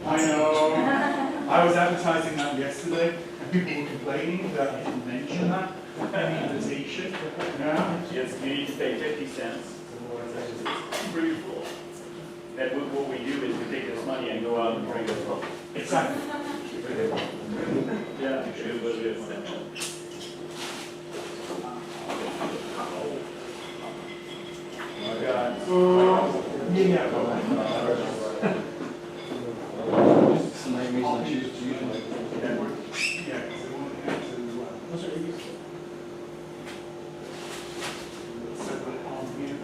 I know. I was advertising that yesterday, and people were complaining that I didn't mention that in the invitation. Yeah. Yes, you need to pay 50 cents. It's brutal. And what we do is we take this money and go out and bring it home. Exactly. Yeah, it was good. My God. Yeah. That's the main reason I choose to use it. Yeah. What's it? Separate on here.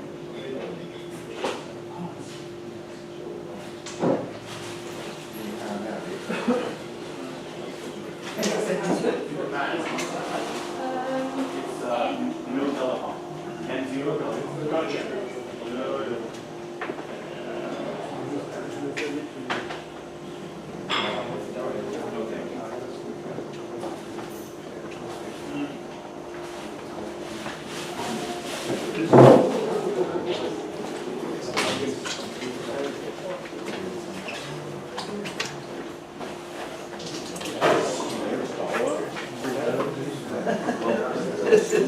No telephone. And zero telephone. Gotcha.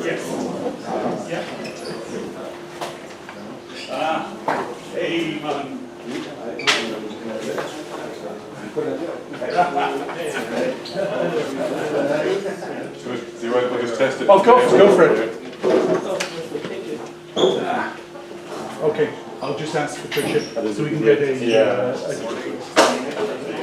Yes. Yeah. Hey, man. So you won't just test it? Oh, go for it. Okay, I'll just ask Patricia so we can get a Yeah, I can.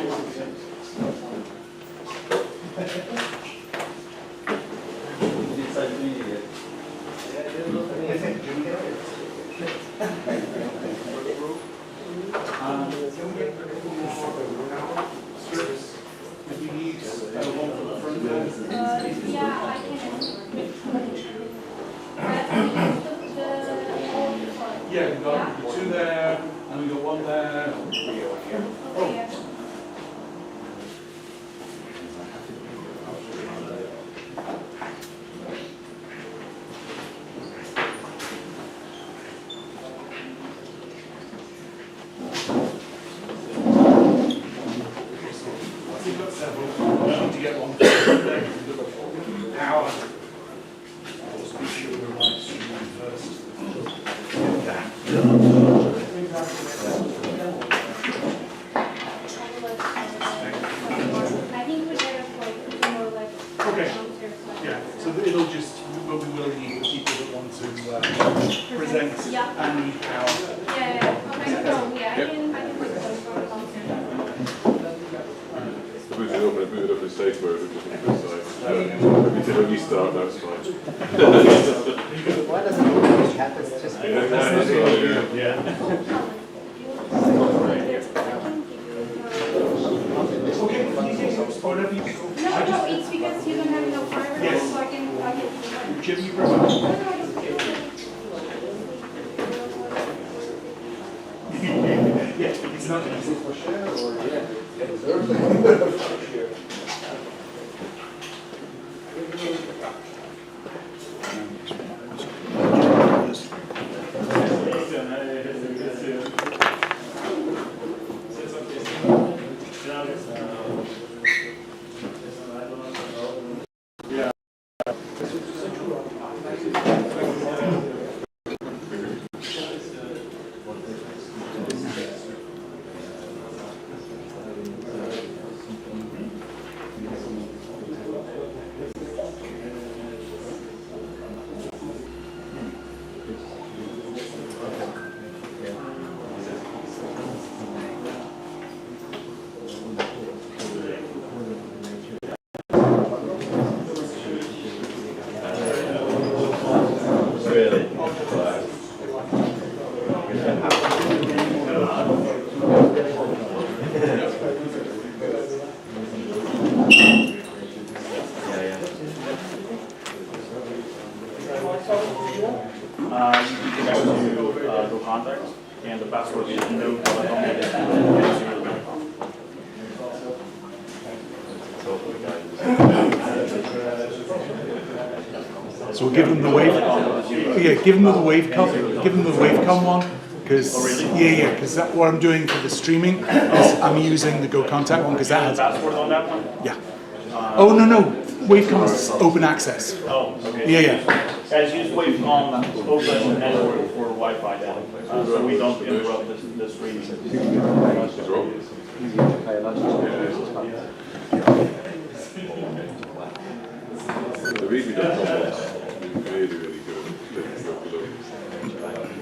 yeah, we've got two there, and we've got one there. Oh. We've got several. We need to get one. Power. Let's be sure we're right stream first. I think we're better for more like. Okay. Yeah, so it'll just, but we will need the people that want to present Yeah. and need power. Yeah, okay, so, yeah, I can put those for Move it up and stay where it was on this side. If you only start, that's fine. Why doesn't it always happen? It's just. Yeah. Okay, whatever you. No, it's because you don't have enough fiber, Yes. so I can. Jim, you bring up. Yeah, it's not easy. For sure, or yeah. And the password is no. So we'll give them the wave. Yeah, give them the Wavecom. Give them the Wavecom one. Because Oh, really? yeah, because what I'm doing for the streaming is I'm using the Go Contact one because that has Password on that one? yeah. Oh no, Wavecom's open access. Oh, okay. Yeah. Guys, use Wavecom open network for Wi-Fi then, so we don't interrupt the streaming. Is Rob? The VB.com is really, really good.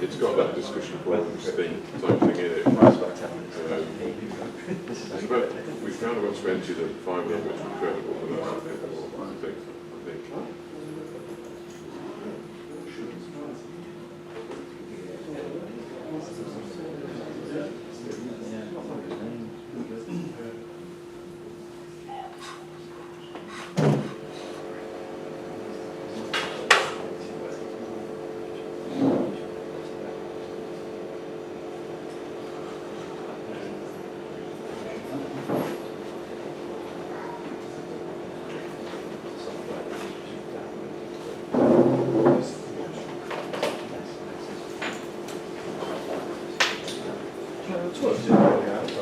It's got that discussion forums thing type thing in it. It's about, we found about 20 that find them which are incredible, and that's I think.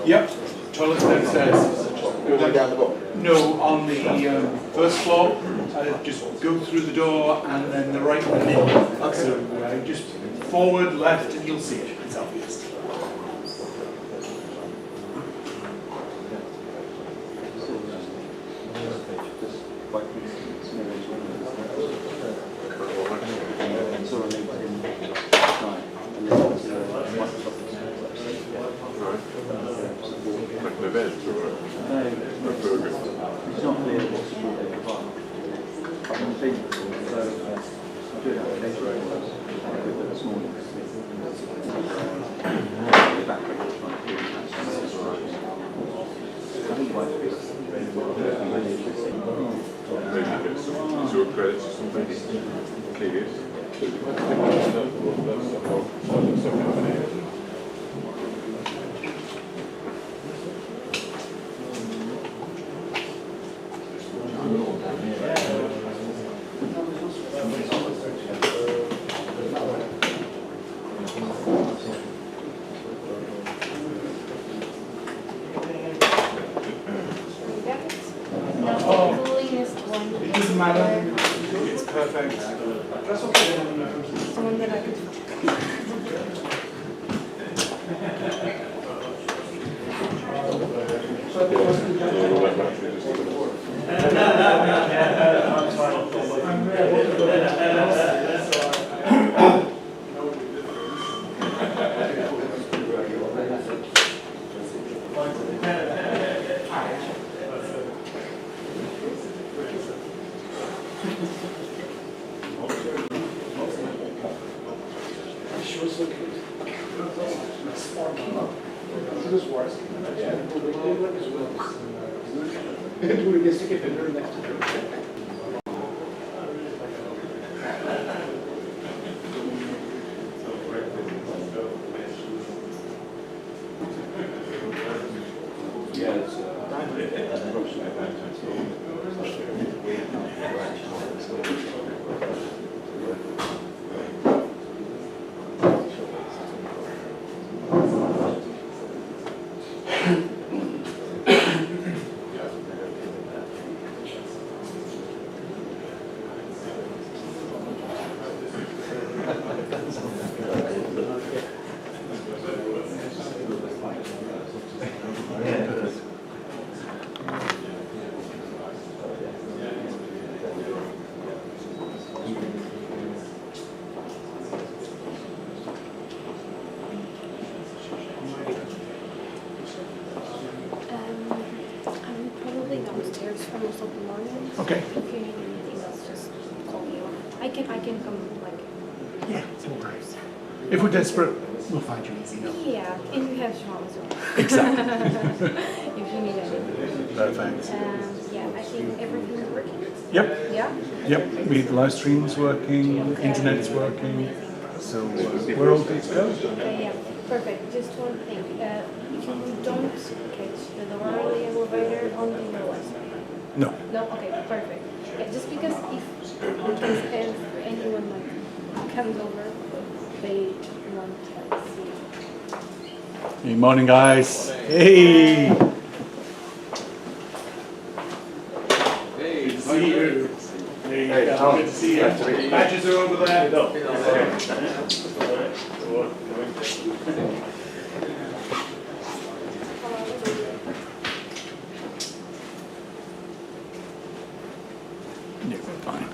Yep. Toilets downstairs. Going down the book. No, on the first floor. Just go through the door and then the right and in. Okay. So just forward, left, and you'll see it. It's obvious. Like an event or a program. It's not clear what support they provide. But I'm thinking, so I do have a case where I did that this morning. Maybe you get some zero credits or something. Clearly is. No, the cleanest one. It doesn't matter. It's perfect. That's okay. Someone that I could. I'm probably downstairs for most of the morning. So Okay. if you need anything else, just call me. Or I can come like. Yeah, no worries. If we're desperate, we'll find you easy enough. Yeah, and we have Sean as well. Exactly. If you need anything. Perfect. Yeah, I think everything's working. Yep. Yeah. Yep. We the live stream's working, internet's working. So we're all good to go. Okay, yeah, perfect. Just one thing. If you don't catch the door or the elevator on the lowest. No. No. Okay. Perfect. Yeah, just because if anyone like comes over, they want to like see Good morning, guys. Hey. Good to see you. Hey, good to see you. Badges are over there. Yeah, we're fine.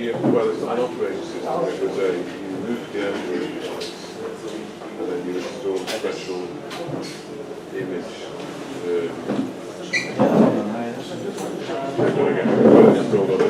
Well, it's not an operating system, it was you moved the Android device and then you installed a special image. Installed on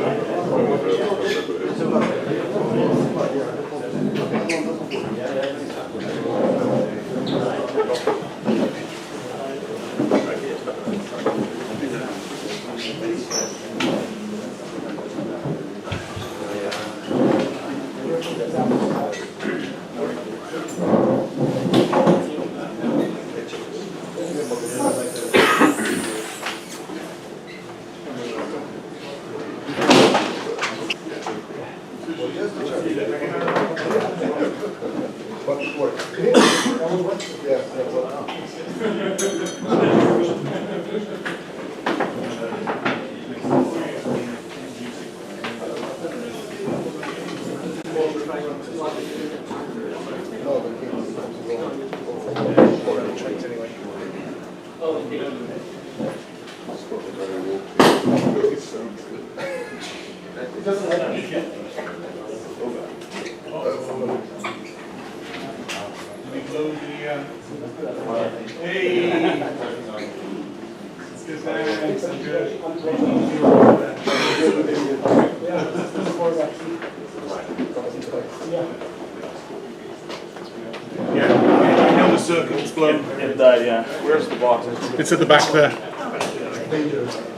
Circuit's blown. It died, yeah. Where's the box? It's at the back there.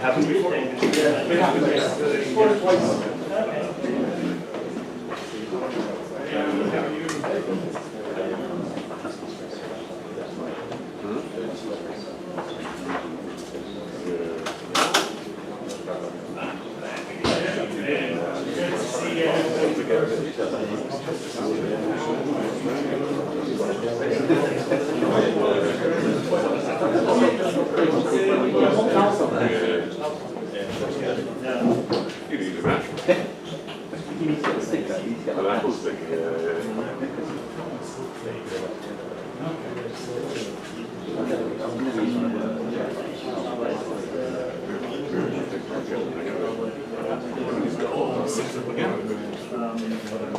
Happened before. You need a match. An apple stick,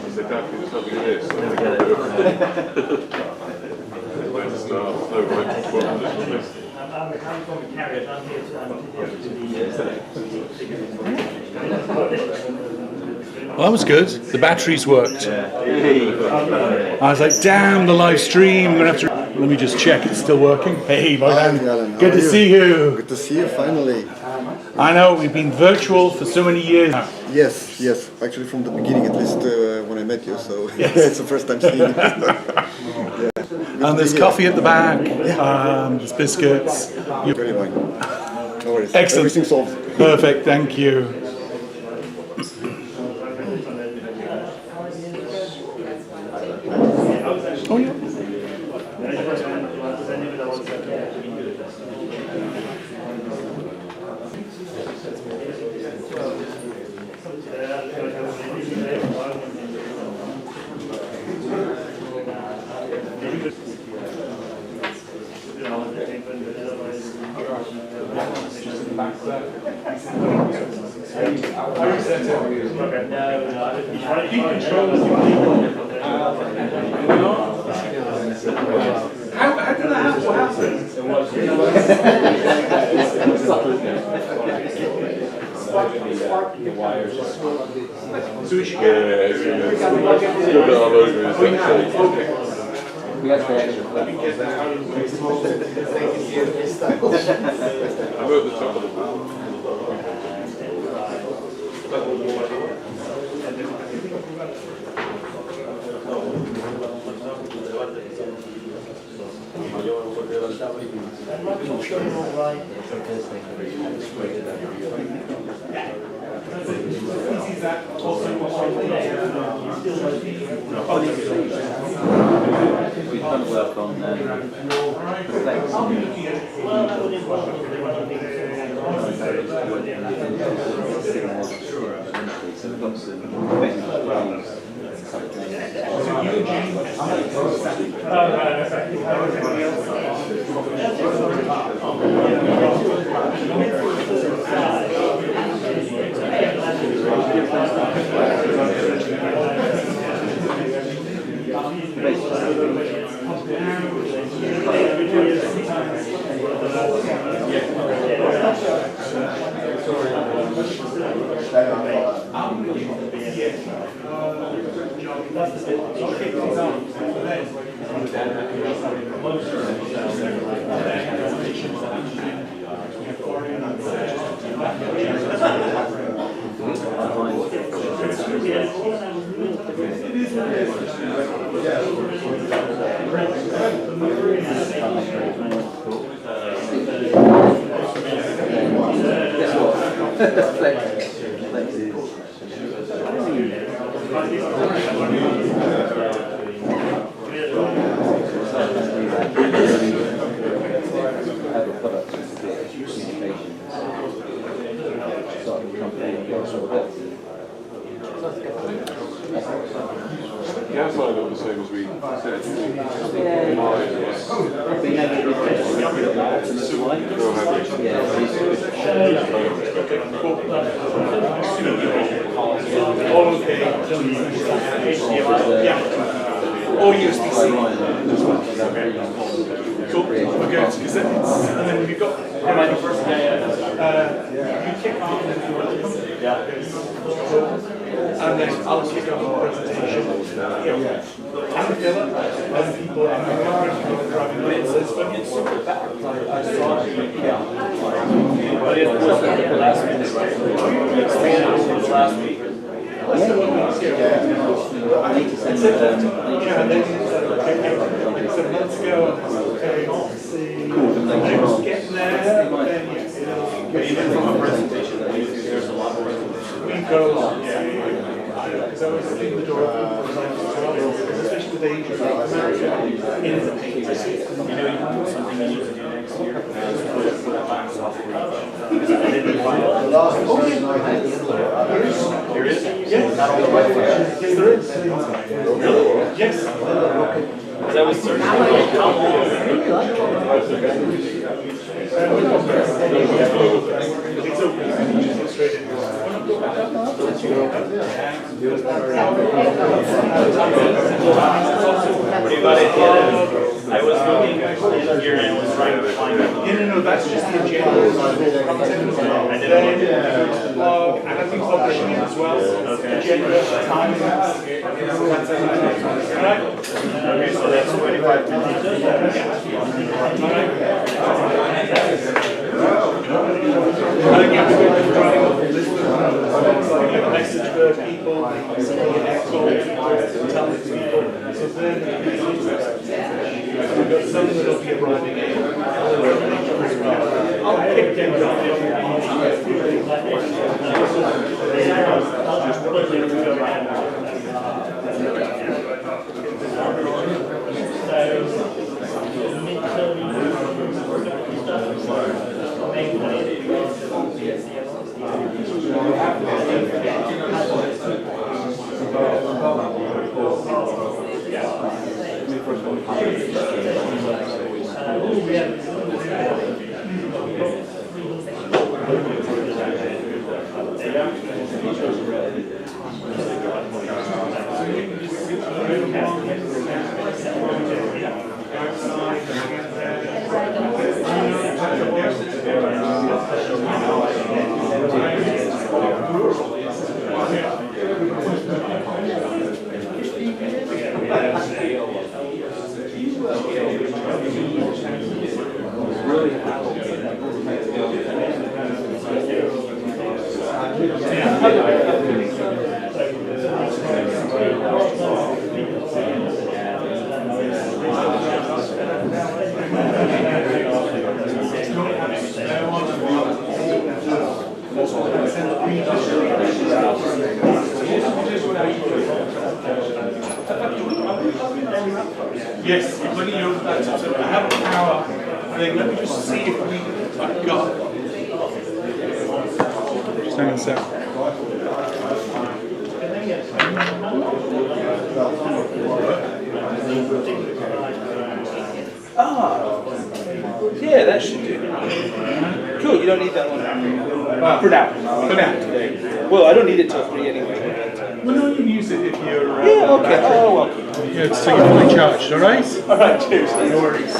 Is it that? There's nothing in this. I'm from Carrier, I'm here to Well, that was good. The batteries worked. I was like, damn, the live stream. I'm gonna have to. Let me just check it's still working. Hey, Hi, Alan. good to see you. Good to see you finally. I know we've been virtual for so many years now. Yes, yes. Actually, from the beginning, at least when I met you, so it's the first time seeing you. Yeah. And there's coffee at the back. There's biscuits. Very fine. No worries. Excellent. Everything solved. Perfect. Thank you. Oh yeah. How did that happen? What happened? the wires. So we should Yeah, get. it's good. It's good that our logo is Okay. We had the extra Let me get that out of the way. I'm at the top of the board. We've done work on The outside looked the same as we said. Or USB-C. Cool. Okay. Because and then we've got. You kick off and and then I'll kick off the presentation. And fill it, and people driving lenses, but it's super bad. I saw it. But it was the last minute, right? Last week. I need to send them. Yeah, they like 7 months ago. Okay, see. Getting there. Then yes. But even from a presentation, there's a lot more. We go. So I was leaving the door open for example, especially with Asia, America in the paint. You know, something you need to do next year. Put a box off for each. There is? Yes. Not all the right way. Yes, there is. Really? Yes. Because I was searching like how long. It's open. It's straight in. I was looking here and was trying to find it. No, that's just the agenda. And then blog, and I think publishing as well. Agenda, timing. Alright? Okay, so that's 25 minutes. Alright. And again, we're running up a list of message for people, echo, tell people. So then we've got some that'll be arriving in. I'll pick them up. Yes, you've only your laptop, so I have a power thing. Let me just see if I've got. Just hang on a sec. Yeah, that should do. Cool, you don't need that one. For now. For now. Well, I don't need it till 3 anyway. Well, no, you can use it if you're. Yeah, okay. Oh, well. Yeah, so you're fully charged, alright? Alright, cheers. No worries.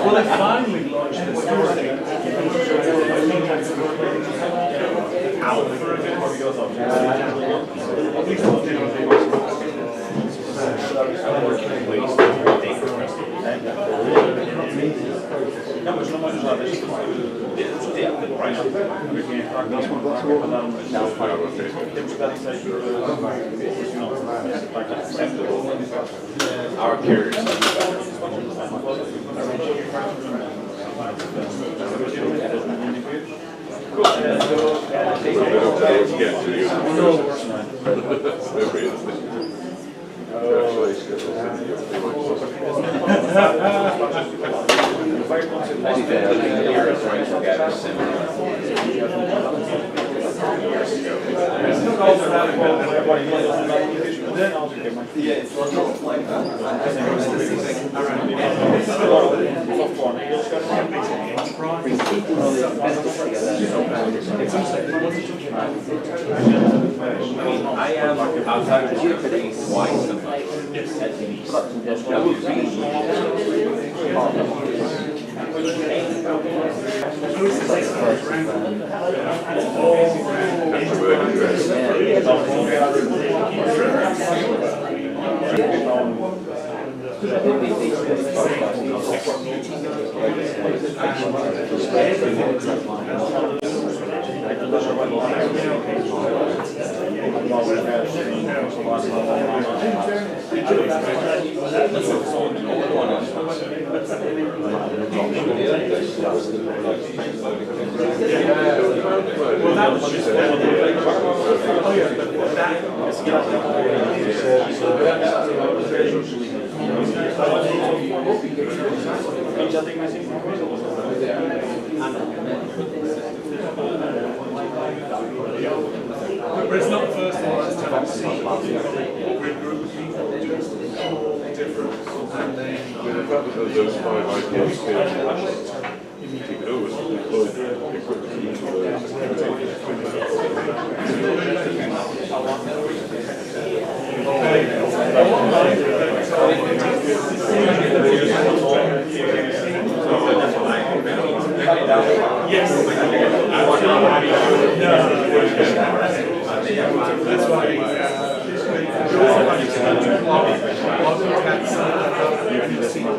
Well, they finally launched this out for a bit. At least Our carriers. I am outside of here today twice a month. That would But it's not the first one last time I've seen a group of people just all different, and then Those 5 ideas here, take it over, deploy the equipment into yes, that's why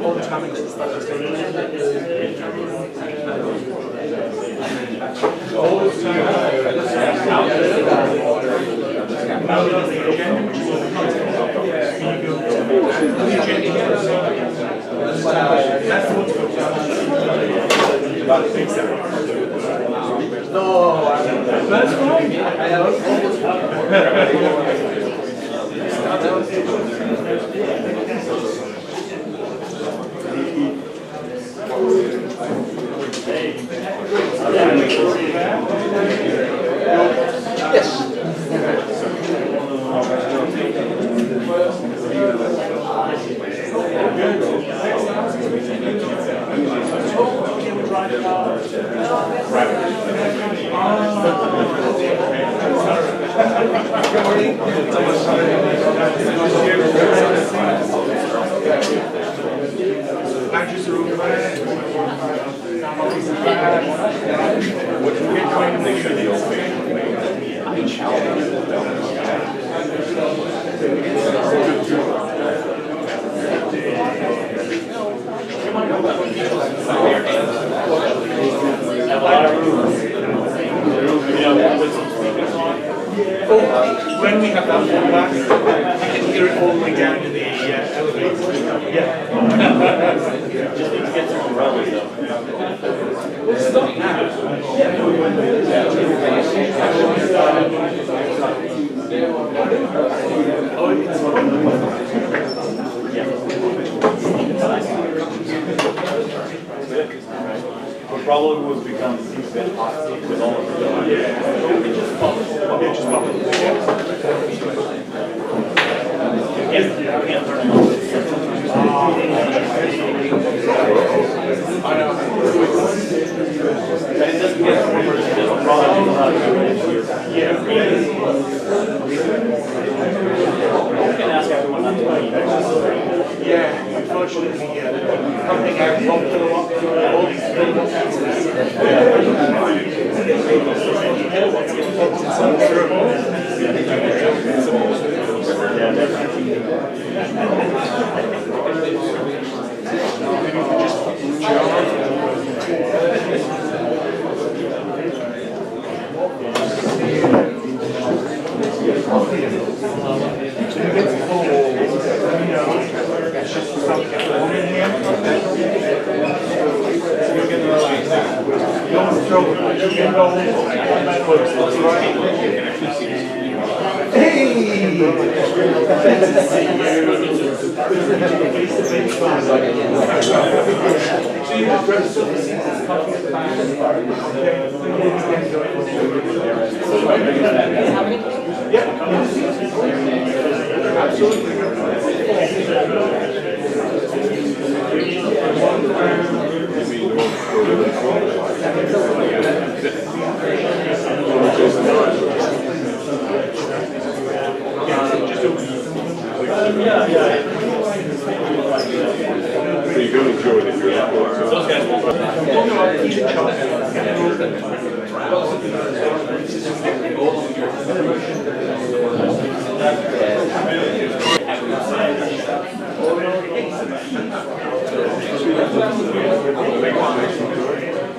all the timing and stuff is going all the time. No, that's fine. When we have that one back, you can hear it all the way down to the elevator. Yeah. Just need to get some umbrellas though. Well, stop now. Oh, it's The problem was become a bit hot with all of the just pop. Can't turn them off. I know. But it doesn't get yeah. You can ask everyone not to buy. Yeah, unfortunately, pumping out 1 kilowatt all these things. So you can enjoy it if you're not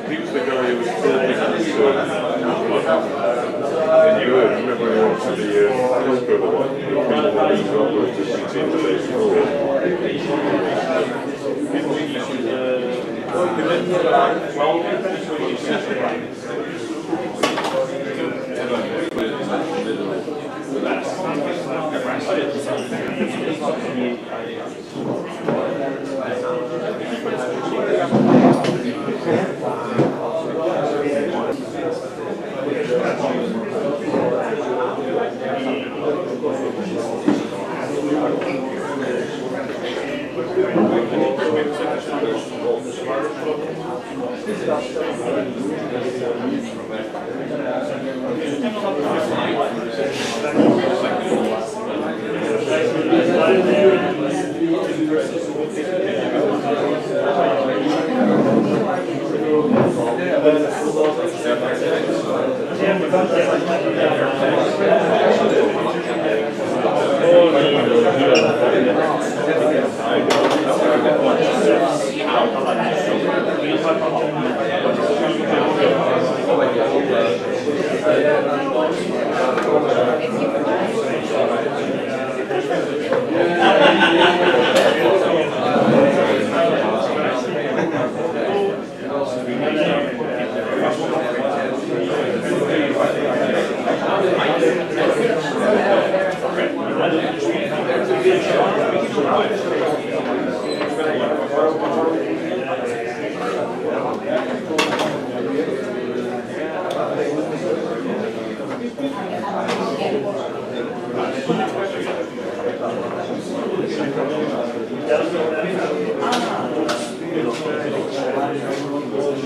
He was the guy who was filming good. I remember when I went to the hospital one, the criminal was just between the days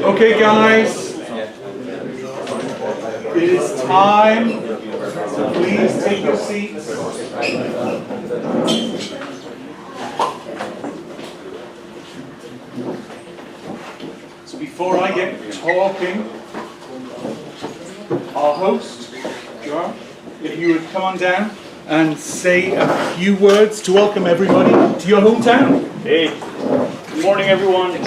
Okay, guys, it is time, so please take your seats. So before I get talking, our host, John, if you would come on down and say a few words to welcome everybody to your hometown. Hey, good morning everyone.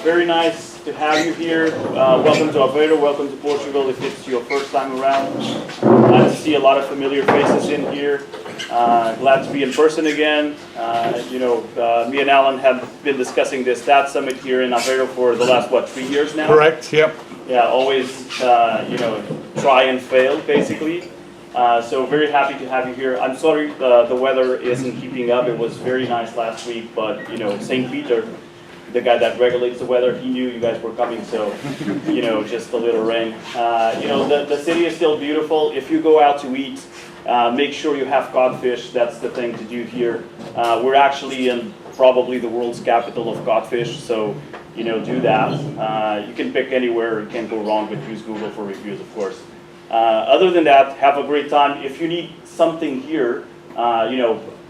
Very nice to have you here. Welcome to Aveiro, welcome to Portugal if it's your first time around. Glad to see a lot of familiar faces in here. Glad to be in person again. Me and Alan have been discussing this TADSummit here in Aveiro for the last, 3 years now? Correct, yep. Yeah, always, try and fail, basically. So very happy to have you here. I'm sorry the weather isn't keeping up. It was very nice last week, but, St. Peter, the guy that regulates the weather, he knew you guys were coming, so, just a little rain. The city is still beautiful. If you go out to eat, make sure you have codfish. That's the thing to do here. We're actually in probably the world's capital of codfish, so, do that. You can pick anywhere. You can't go wrong, but use Google for reviews, of course. Other than that, have a great time. If you need something here,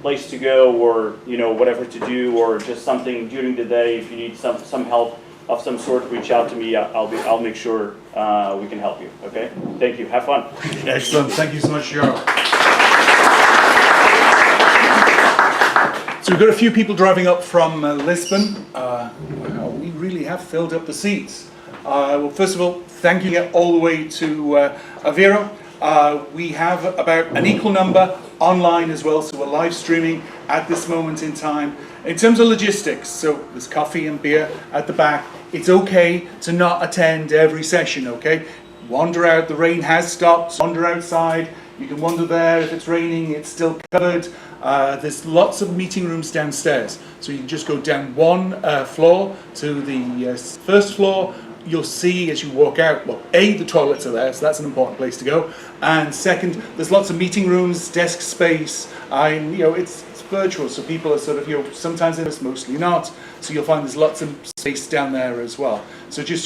place to go or whatever to do, or just something during the day, if you need some help of some sort, reach out to me. I'll make sure we can help you. Okay? Thank you. Have fun. Excellent. Thank you so much, Jarl. So we've got a few people driving up from Lisbon. Wow, we really have filled up the seats. Well, first of all, thank you all the way to Aveiro. We have about an equal number online as well, so we're live streaming at this moment in time. In terms of logistics, so there's coffee and beer at the back. It's okay to not attend every session, okay? Wander out, the rain has stopped, wander outside. You can wander there, if it's raining, it's still covered. There's lots of meeting rooms downstairs. So you can just go down one floor to the first floor. You'll see as you walk out, well, A, the toilets are there, so that's an important place to go. And second, there's lots of meeting rooms, desk space, and it's virtual, so people are sort of, sometimes in this, mostly not. So you'll find there's lots of space down there as well. So just,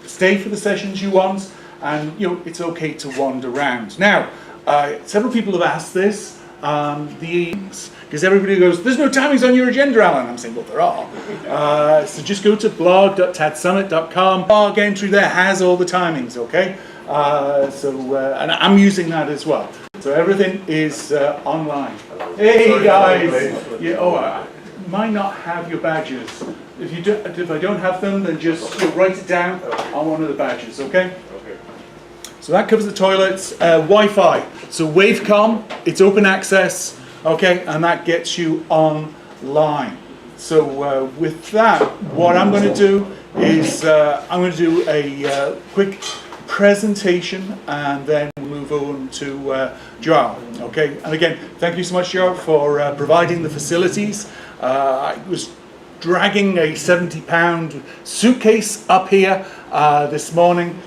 stay for the sessions you want, and, it's okay to wander around. Now, several people have asked this, because everybody goes, there's no timings on your agenda, Alan. I'm saying, well, there are. So just go to blog.tadsummit.com. Blog entry there has all the timings, okay? And I'm using that as well. So everything is online. Hey, guys! I might not have your badges. If I don't have them, then just write it down on one of the badges, okay? So that covers the toilets. Wi-Fi. So Wavecom, it's open access, okay, and that gets you online. So with that, what I'm going to do is I'm going to do a quick presentation, and then we'll move on to Joao. Okay, and again, thank you so much, Joao, for providing the facilities. I was dragging a 70-pound suitcase up here this morning,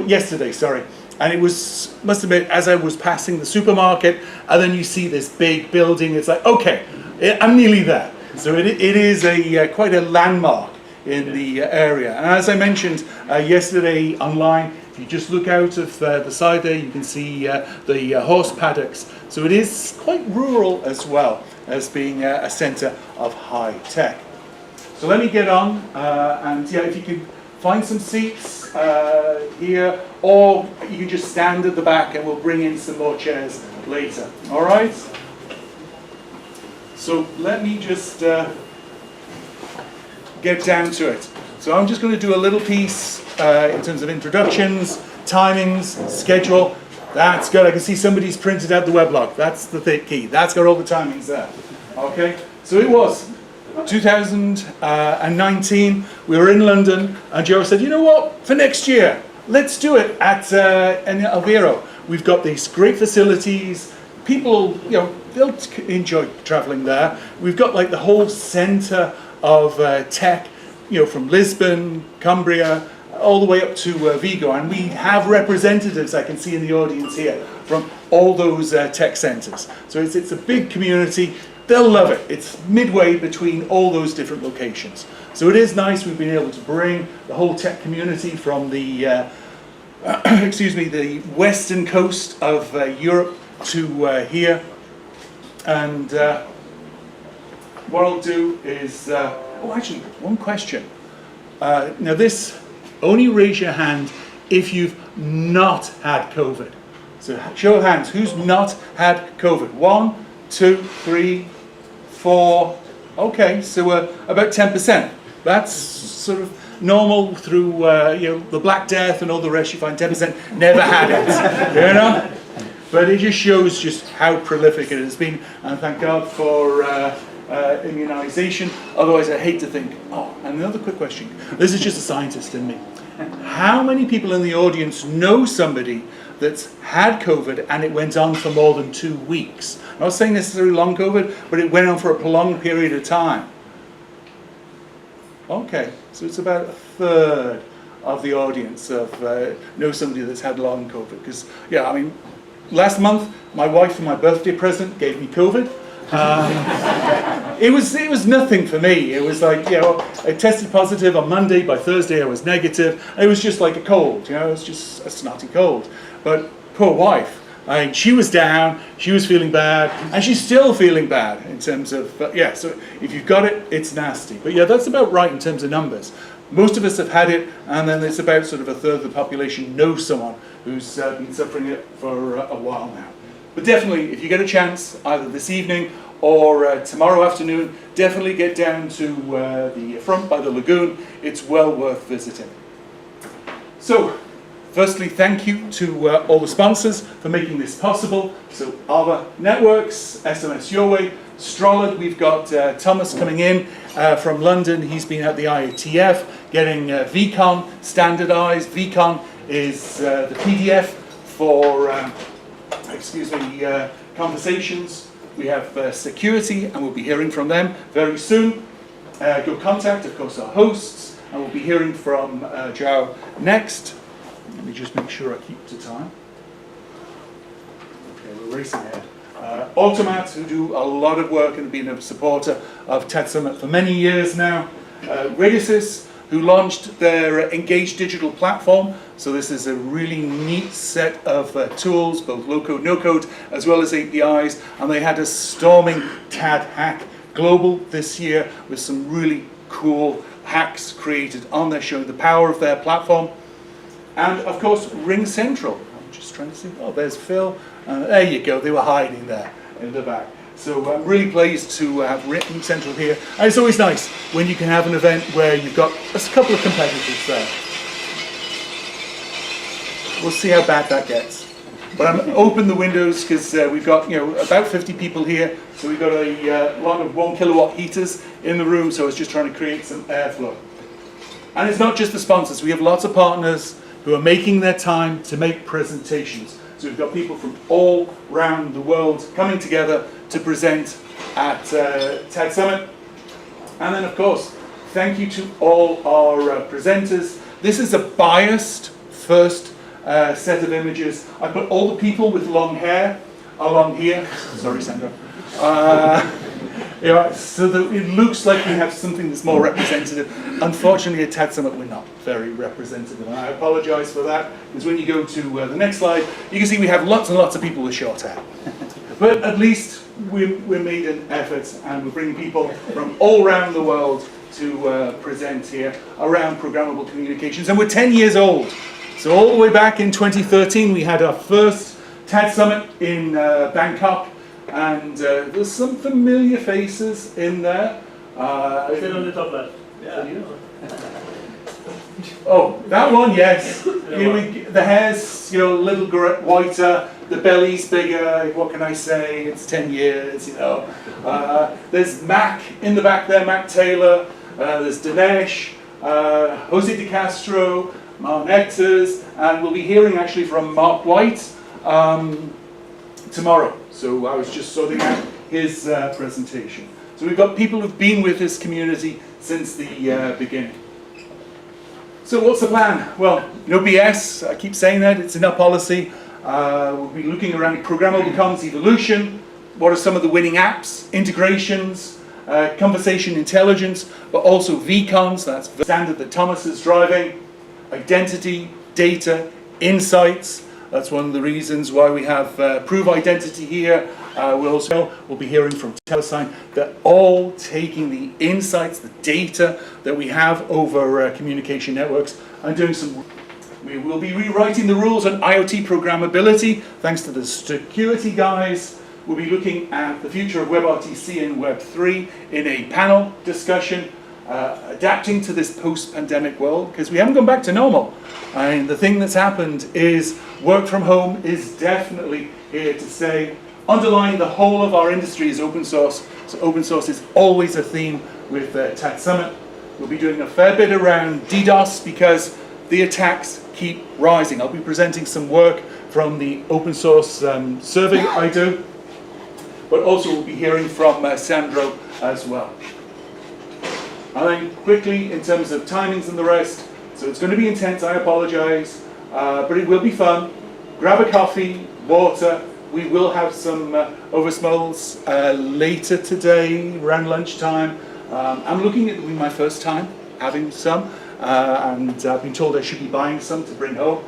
yesterday, sorry. And it must admit, as I was passing the supermarket, and then you see this big building, it's like, okay, I'm nearly there. So it is quite a landmark in the area. And as I mentioned yesterday online, if you just look out of the side there, you can see the horse paddocks. So it is quite rural as well as being a centre of high tech. So let me get on, and if you can find some seats here, or you can just stand at the back and we'll bring in some more chairs later. All right? So let me just get down to it. So I'm just going to do a little piece in terms of introductions, timings, schedule. That's good. I can see somebody's printed out the weblog. That's the key. That's got all the timings there. Okay? So it was 2019, we were in London, and Joe said, you know what, for next year, let's do it at in Alvero. We've got these great facilities, people, they'll enjoy traveling there. We've got like the whole centre of tech, from Lisbon, Cumbria, all the way up to Vigo, and we have representatives, I can see in the audience here, from all those tech centres. So it's a big community. They'll love it. It's midway between all those different locations. So it is nice we've been able to bring the whole tech community from the, the western coast of Europe to here. And what I'll do is, actually, one question. Now this, only raise your hand if you've not had COVID. So show of hands, who's not had COVID? 1, 2, 3, 4. Okay, so about 10%. That's sort of normal through the Black Death and all the rest. You find 10% never had it, But it just shows just how prolific it has been, and thank God for immunisation. Otherwise, I hate to think. Oh, and another quick question. This is just a scientist in me. How many people in the audience know somebody that's had COVID and it went on for more than 2 weeks? I'm not saying necessarily long COVID, but it went on for a prolonged period of time. Okay, so it's about a third of the audience know somebody that's had long COVID. Because, last month, my wife for my birthday present gave me COVID. It was nothing for me. It was like, I tested positive on Monday. By Thursday, I was negative. It was just like a cold, it was just a snotty cold. But poor wife, she was down, she was feeling bad, and she's still feeling bad in terms of, so if you've got it, it's nasty. But that's about right in terms of numbers. Most of us have had it, and then it's about sort of a third of the population knows someone who's been suffering it for a while now. But definitely, if you get a chance, either this evening or tomorrow afternoon, definitely get down to the front by the lagoon. It's well worth visiting. So, Firstly, thank you to all the sponsors for making this possible. So Ava Networks, SMS Your Way, Strollard, we've got Thomas coming in from London. He's been at the IATF getting VCon standardized. VCon is the PDF for, conversations. We have security, and we'll be hearing from them very soon. Go Contact, of course, our hosts, and we'll be hearing from Joe next. Let me just make sure I keep to time. Okay, we're racing ahead. Automat, who do a lot of work and have been a supporter of TADSummit for many years now. Radiusys, who launched their Engage Digital platform. So this is a really neat set of tools, both low-code, no-code, as well as APIs. And they had a storming TAD hack global this year with some really cool hacks created on there showing the power of their platform. And of course, Ring Central. I'm just trying to see. Oh, there's Phil. There you go. They were hiding there in the back. So I'm really pleased to have Ring Central here. And it's always nice when you can have an event where you've got a couple of competitors there. We'll see how bad that gets. But I'm open the windows because we've got about 50 people here. So we've got a lot of 1 kilowatt heaters in the room. So I was just trying to create some airflow. And it's not just the sponsors. We have lots of partners who are making their time to make presentations. So we've got people from all around the world coming together to present at TADSummit. And then, of course, thank you to all our presenters. This is a biased first set of images. I put all the people with long hair along here. Sorry, Sandra. So that it looks like we have something that's more representative. Unfortunately, at TADSummit, we're not very representative, and I apologize for that, because when you go to the next slide, you can see we have lots and lots of people with short hair. But at least we made an effort, and we're bringing people from all around the world to present here around programmable communications. And we're 10 years old. So all the way back in 2013, we had our first TADSummit in Bangkok. And there's some familiar faces in there. Sit on the top left. Yeah. Oh, that one, yes. The hair's a little whiter, the belly's bigger. What can I say? It's 10 years, There's Mac in the back there, Mac Taylor. There's Dinesh, Jose De Castro, Mark Nectars, and we'll be hearing actually from Mark White tomorrow. So I was just sorting out his presentation. So we've got people who've been with this community since the beginning. So what's the plan? Well, no BS, I keep saying that, it's in our policy. We'll be looking around programmable comms evolution, what are some of the winning apps, integrations, conversation intelligence, but also VCons, that's the standard that Thomas is driving, identity, data, insights. That's one of the reasons why we have Prove Identity here. We'll be hearing from Telesign. They're all taking the insights, the data that we have over communication networks and doing some. We will be rewriting the rules on IoT programmability thanks to the security guys. We'll be looking at the future of WebRTC and Web3 in a panel discussion. Adapting to this post-pandemic world, because we haven't gone back to normal. I mean, the thing that's happened is work from home is definitely here to stay. Underlying the whole of our industry is open source. So open source is always a theme with TADSummit. We'll be doing a fair bit around DDoS because the attacks keep rising. I'll be presenting some work from the open source survey I do, but also we'll be hearing from Sandro as well. And then quickly, in terms of timings and the rest, so it's going to be intense, I apologize, but it will be fun. Grab a coffee, water. We will have some oversmolls later today, around lunchtime. I'm looking at it my first time having some, and I've been told I should be buying some to bring home.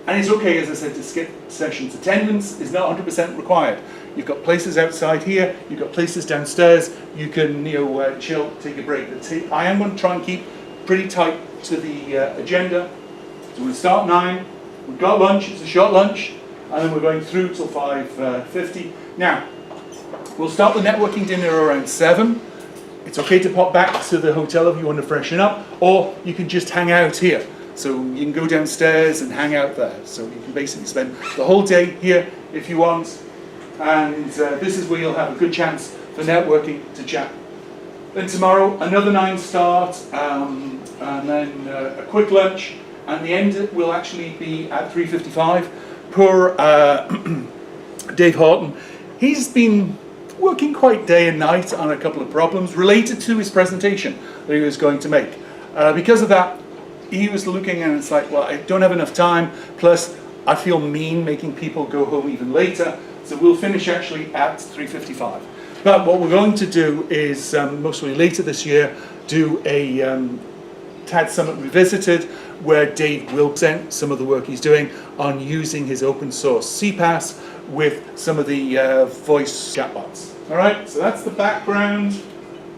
And it's okay, as I said, to skip sessions. Attendance is not 100% required. You've got places outside here, you've got places downstairs, you can chill, take a break. I am going to try and keep pretty tight to the agenda. So we start 9, we've got lunch, it's a short lunch, and then we're going through till 5:50. Now, we'll start the networking dinner around 7. It's okay to pop back to the hotel if you want to freshen up, or you can just hang out here. So you can go downstairs and hang out there. So you can basically spend the whole day here if you want. And this is where you'll have a good chance for networking to chat. Then tomorrow, another 9 start, and then a quick lunch. And the end will actually be at 3:55. Poor Dave Horton. He's been working quite day and night on a couple of problems related to his presentation that he was going to make. Because of that, he was looking and it's like, well, I don't have enough time, plus I feel mean making people go home even later, so we'll finish actually at 3:55. But what we're going to do is, mostly later this year, do a TADSummit Revisited, where Dave will present some of the work he's doing on using his open source CPaaS with some of the voice chatbots. All right, so that's the background.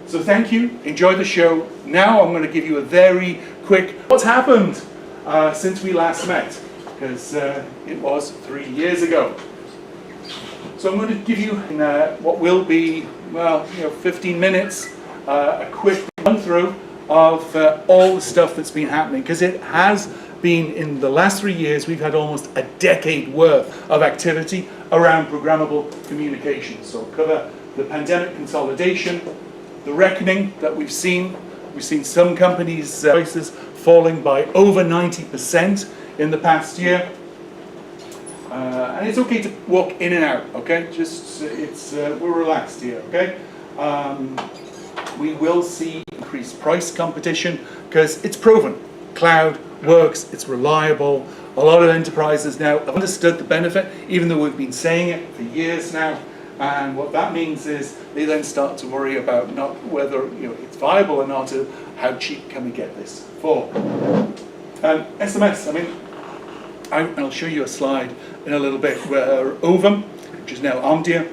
So thank you, enjoy the show. Now I'm going to give you a very quick what's happened since we last met, because it was 3 years ago. So I'm going to give you what will be, well, 15 minutes, a quick run through of all the stuff that's been happening, because it has been, in the last 3 years, we've had almost a decade worth of activity around programmable communications. So I'll cover the pandemic consolidation, the reckoning that we've seen. We've seen some companies' prices falling by over 90% in the past year. And it's okay to walk in and out, okay? Just, we're relaxed here, okay? We will see increased price competition because it's proven. Cloud works, it's reliable. A lot of enterprises now have understood the benefit, even though we've been saying it for years now. And what that means is they then start to worry about not whether it's viable or not, how cheap can we get this for. SMS, I mean, I'll show you a slide in a little bit where Ovum, which is now Omdia,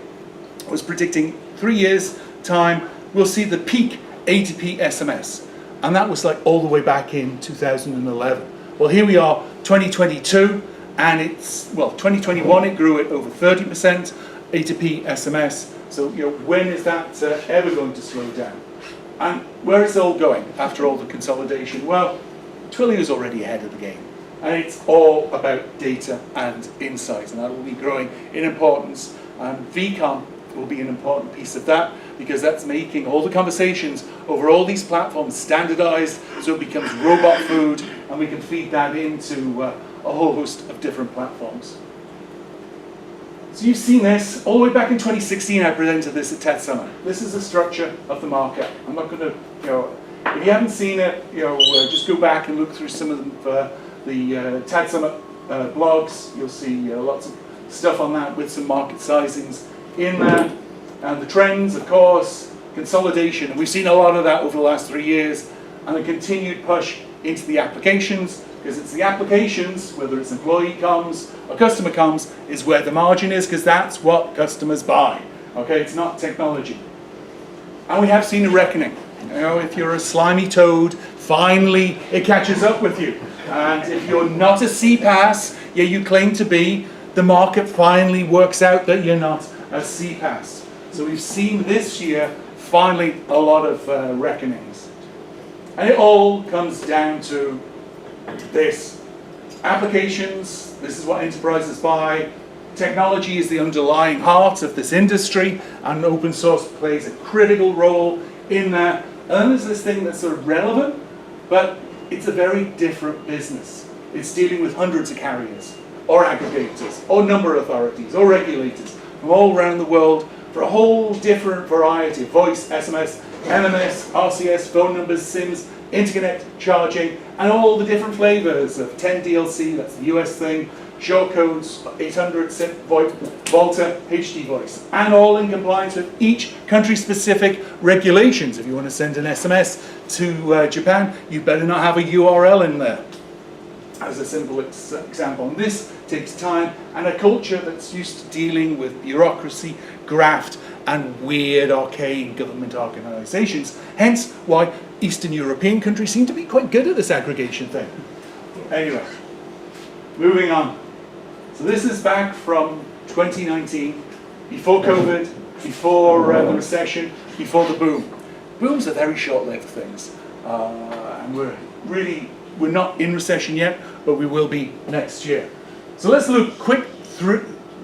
was predicting 3 years' time we'll see the peak ATP SMS. And that was like all the way back in 2011. Well, here we are, 2022, and it's, well, 2021 it grew at over 30%. A2P SMS. So, when is that ever going to slow down? And where is it all going after all the consolidation? Well, Twilio is already ahead of the game. And it's all about data and insight, and that will be growing in importance. And VCOM will be an important piece of that, because that's making all the conversations over all these platforms standardized, so it becomes robot food, and we can feed that into a whole host of different platforms. So you've seen this, all the way back in 2016 I presented this at TADSummit. This is the structure of the market. I'm not going to, if you haven't seen it, just go back and look through some of the TADSummit blogs. You'll see lots of stuff on that with some market sizings in there. And the trends, of course, consolidation. And we've seen a lot of that over the last 3 years, and a continued push into the applications, because it's the applications, whether it's employee comms or customer comms, is where the margin is, because that's what customers buy. Okay, it's not technology. And we have seen a reckoning. If you're a slimy toad, finally it catches up with you. And if you're not a CPaaS, you claim to be, the market finally works out that you're not a CPaaS. So we've seen this year, finally, a lot of reckonings. And it all comes down to this. Applications, this is what enterprises buy. Technology is the underlying heart of this industry, and open source plays a critical role in that. And then there's this thing that's sort of relevant, but it's a very different business. It's dealing with hundreds of carriers, or aggregators, or number authorities, or regulators from all around the world for a whole different variety of voice, SMS, MMS, RCS, phone numbers, SIMs, interconnect, charging, and all the different flavors of 10DLC, that's the US thing, short codes, 800, SIP, VoIP, Volta, HD voice, and all in compliance with each country-specific regulations. If you want to send an SMS to Japan, you better not have a URL in there, as a simple example. And this takes time and a culture that's used to dealing with bureaucracy, graft, and weird arcane government organizations. Hence why Eastern European countries seem to be quite good at this aggregation thing. Anyway, moving on. So this is back from 2019, before COVID, before the recession, before the boom. Booms are very short-lived things, and we're really we're not in recession yet, but we will be next year. So let's look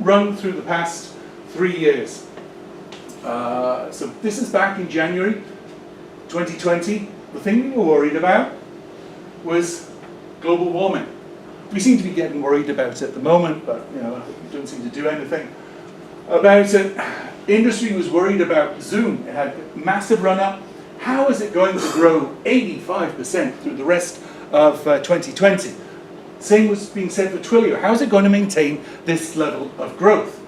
run through the past 3 years. So this is back in January 2020. The thing we were worried about was global warming. We seem to be getting worried about it at the moment, but we don't seem to do anything about it. Industry was worried about Zoom. It had a massive run up. How is it going to grow 85% through the rest of 2020? Same was being said for Twilio. How is it going to maintain this level of growth?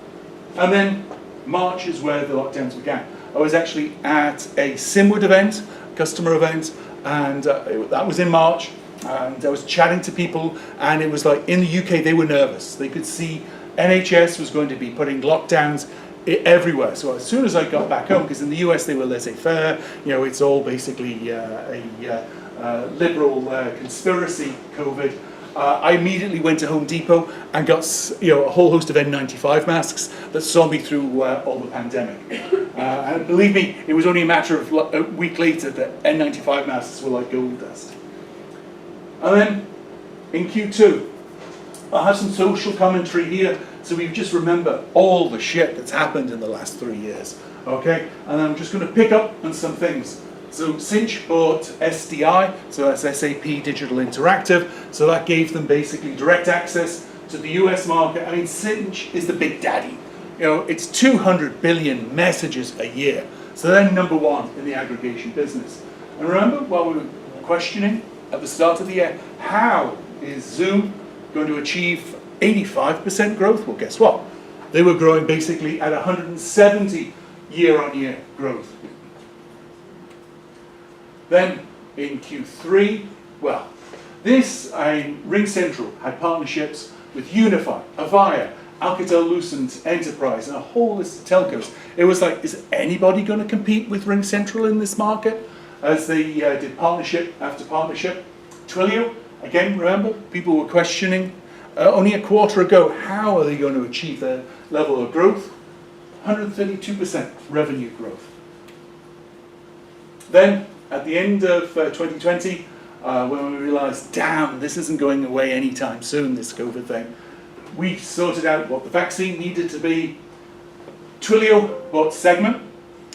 And then March is where the lockdowns began. I was actually at a Simwood event, customer event, and that was in March. And I was chatting to people, and it was like in the UK they were nervous. They could see NHS was going to be putting lockdowns everywhere. So as soon as I got back home, because in the US they were laissez-faire, it's all basically a liberal conspiracy COVID. I immediately went to Home Depot and got a whole host of N95 masks that saw me through all the pandemic. And believe me, it was only a matter of a week later that N95 masks were like gold dust. And then in Q2, I have some social commentary here, so we just remember all the shit that's happened in the last 3 years. Okay, and I'm just going to pick up on some things. So Cinch bought SDI, so that's SAP Digital Interactive, so that gave them basically direct access to the US market. I mean, Cinch is the big daddy. It's 200 billion messages a year. So they're number one in the aggregation business. And remember, while we were questioning at the start of the year, how is Zoom going to achieve 85% growth? Well, guess what? They were growing basically at 170 year-on-year growth. Then in Q3, well, RingCentral had partnerships with Unify, Avaya, Alcatel-Lucent Enterprise, and a whole list of telcos. It was like, is anybody going to compete with RingCentral in this market? As they did partnership after partnership. Twilio, again, remember, people were questioning only a quarter ago, how are they going to achieve their level of growth? 132% revenue growth. Then, at the end of 2020, when we realized, damn, this isn't going away anytime soon, this COVID thing, we sorted out what the vaccine needed to be. Twilio bought Segment.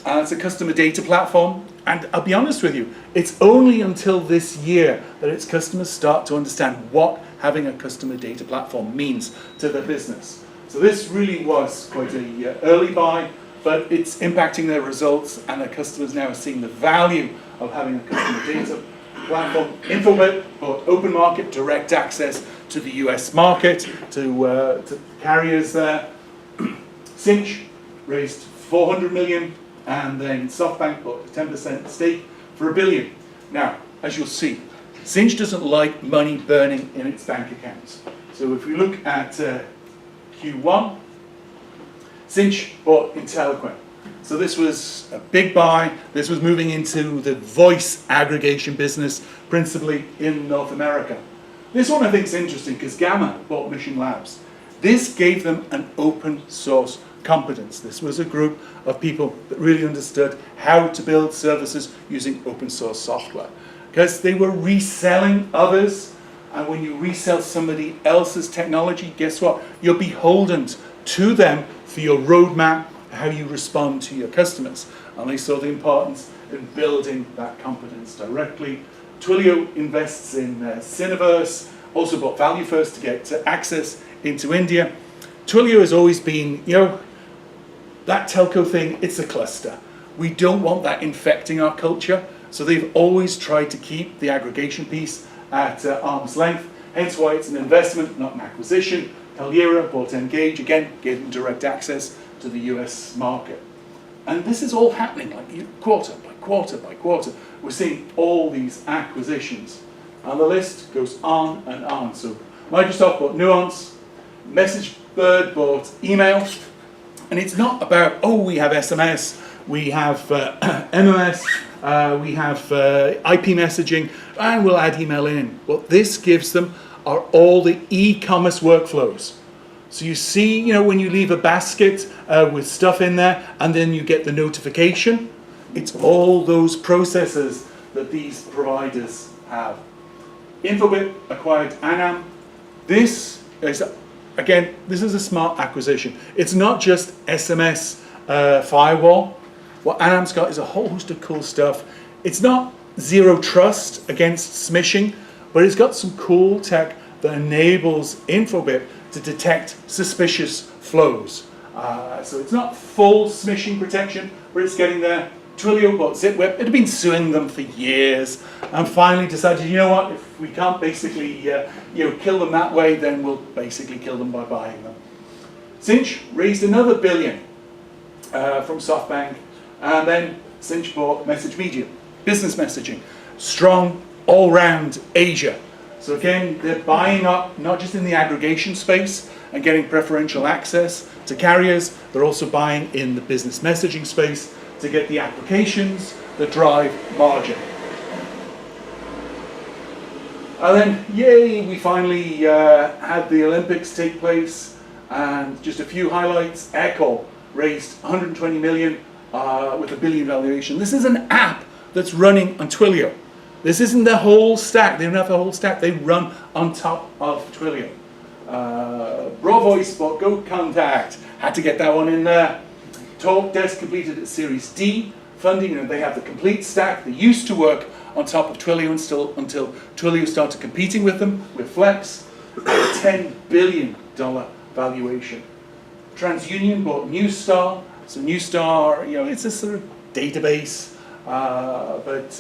It's a customer data platform. And I'll be honest with you, it's only until this year that its customers start to understand what having a customer data platform means to their business. So this really was quite an early buy, but it's impacting their results, and their customers now are seeing the value of having a customer data platform. Infobit bought open market direct access to the US market, to carriers there. Cinch raised 400 million. And then SoftBank bought a 10% stake for $1 billion. Now, as you'll see, Cinch doesn't like money burning in its bank accounts. So if we look at Q1, Cinch bought Inteliquent. So this was a big buy. This was moving into the voice aggregation business, principally in North America. This one I think is interesting because Gamma bought Mission Labs. This gave them an open source competence. This was a group of people that really understood how to build services using open source software, because they were reselling others, and when you resell somebody else's technology, guess what? You're beholden to them for your roadmap, how you respond to your customers, and they saw the importance in building that competence directly. Twilio invests in Cineverse, also bought Value First to get access into India. Twilio has always been, that telco thing, it's a cluster. We don't want that infecting our culture, so they've always tried to keep the aggregation piece at arm's length, hence why it's an investment, not an acquisition. Kalira bought Engage, again, gave them direct access to the US market. And this is all happening like quarter by quarter by quarter. We're seeing all these acquisitions. And the list goes on and on. So Microsoft bought Nuance, MessageBird bought email. And it's not about, we have SMS, we have MMS, we have IP messaging, and we'll add email in. What this gives them are all the e-commerce workflows. So you see, when you leave a basket with stuff in there, and then you get the notification, it's all those processes that these providers have. Infobip acquired Anam. This is, again, this is a smart acquisition. It's not just SMS firewall. What Anam's got is a whole host of cool stuff. It's not zero trust against smishing, but it's got some cool tech that enables Infobip to detect suspicious flows. So it's not full smishing protection, but it's getting there. Twilio bought ZipWeb. It had been suing them for years, and finally decided, you know what, if we can't basically kill them that way, then we'll basically kill them by buying them. Cinch raised another $1 billion from SoftBank, and then Cinch bought Message Media, business messaging, strong all-round Asia. So again, they're buying up not just in the aggregation space and getting preferential access to carriers, they're also buying in the business messaging space to get the applications that drive margin. And then, yay, we finally had the Olympics take place, and just a few highlights. Aircall raised 120 million with a $1 billion valuation. This is an app that's running on Twilio. This isn't the whole stack. They don't have the whole stack. They run on top of Twilio. Raw Voice bought Go Contact. Had to get that one in there. TalkDesk completed its Series D funding, and they have the complete stack. They used to work on top of Twilio until Twilio started competing with them, with Flex, at a $10 billion valuation. TransUnion bought Newstar. So Newstar, it's a sort of database, but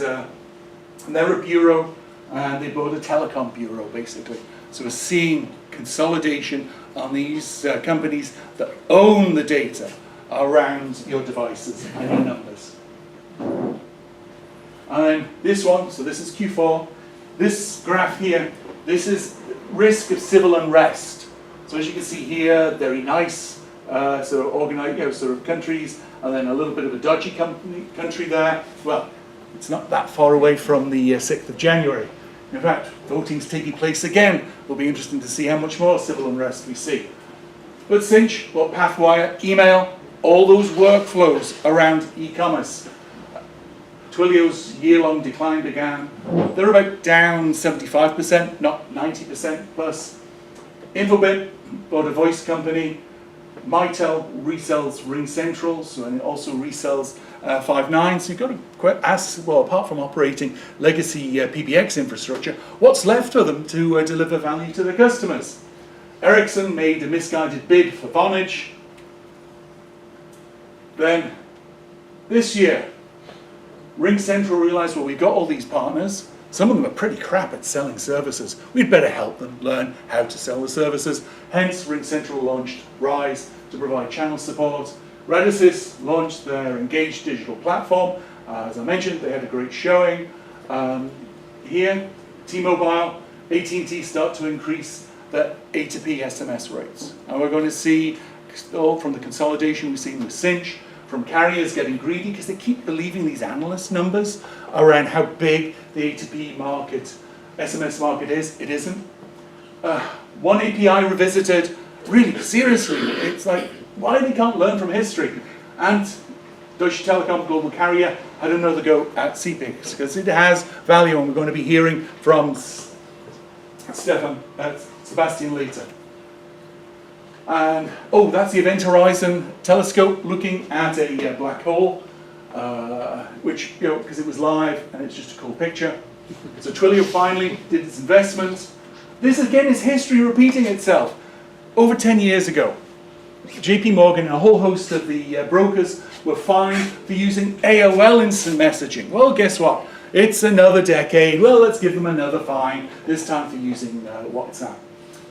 they're a bureau, and they bought a telecom bureau, basically. So we're seeing consolidation on these companies that own the data around your devices and your numbers. And then this one, so this is Q4. This graph here, this is risk of civil unrest. So as you can see here, very nice sort of organized, sort of countries, and then a little bit of a dodgy country there. Well, it's not that far away from the 6th of January. In fact, voting's taking place again. It'll be interesting to see how much more civil unrest we see. But Cinch, well, Pathwire, email, all those workflows around e-commerce. Twilio's year-long decline began. They're about down 75%, not 90% plus. Infobip bought a voice company. Mitel resells RingCentral, so, and it also resells Five9. So you've got to ask, well, apart from operating legacy PBX infrastructure, what's left for them to deliver value to their customers? Ericsson made a misguided bid for Vonage. Then, this year, RingCentral realized, well, we've got all these partners. Some of them are pretty crap at selling services. We'd better help them learn how to sell the services. Hence, RingCentral launched Rise to provide channel support. Radisys launched their Engaged digital platform. As I mentioned, they had a great showing. Here, T-Mobile, AT&T start to increase their A2P SMS rates. And we're going to see, all from the consolidation we've seen with Cinch, from carriers getting greedy because they keep believing these analyst numbers around how big the A2P market, SMS market is. It isn't. One API revisited, really, seriously, it's like, why they can't learn from history? And Deutsche Telekom, global carrier, had another go at CPIX because it has value, and we're going to be hearing from Sebastian later. And, oh, that's the Event Horizon telescope looking at a black hole, which, because it was live and it's just a cool picture. So Twilio finally did its investment. This, again, is history repeating itself. Over 10 years ago, JP Morgan and a whole host of the brokers were fined for using AOL instant messaging. Well, guess what? It's another decade. Well, let's give them another fine, this time for using WhatsApp.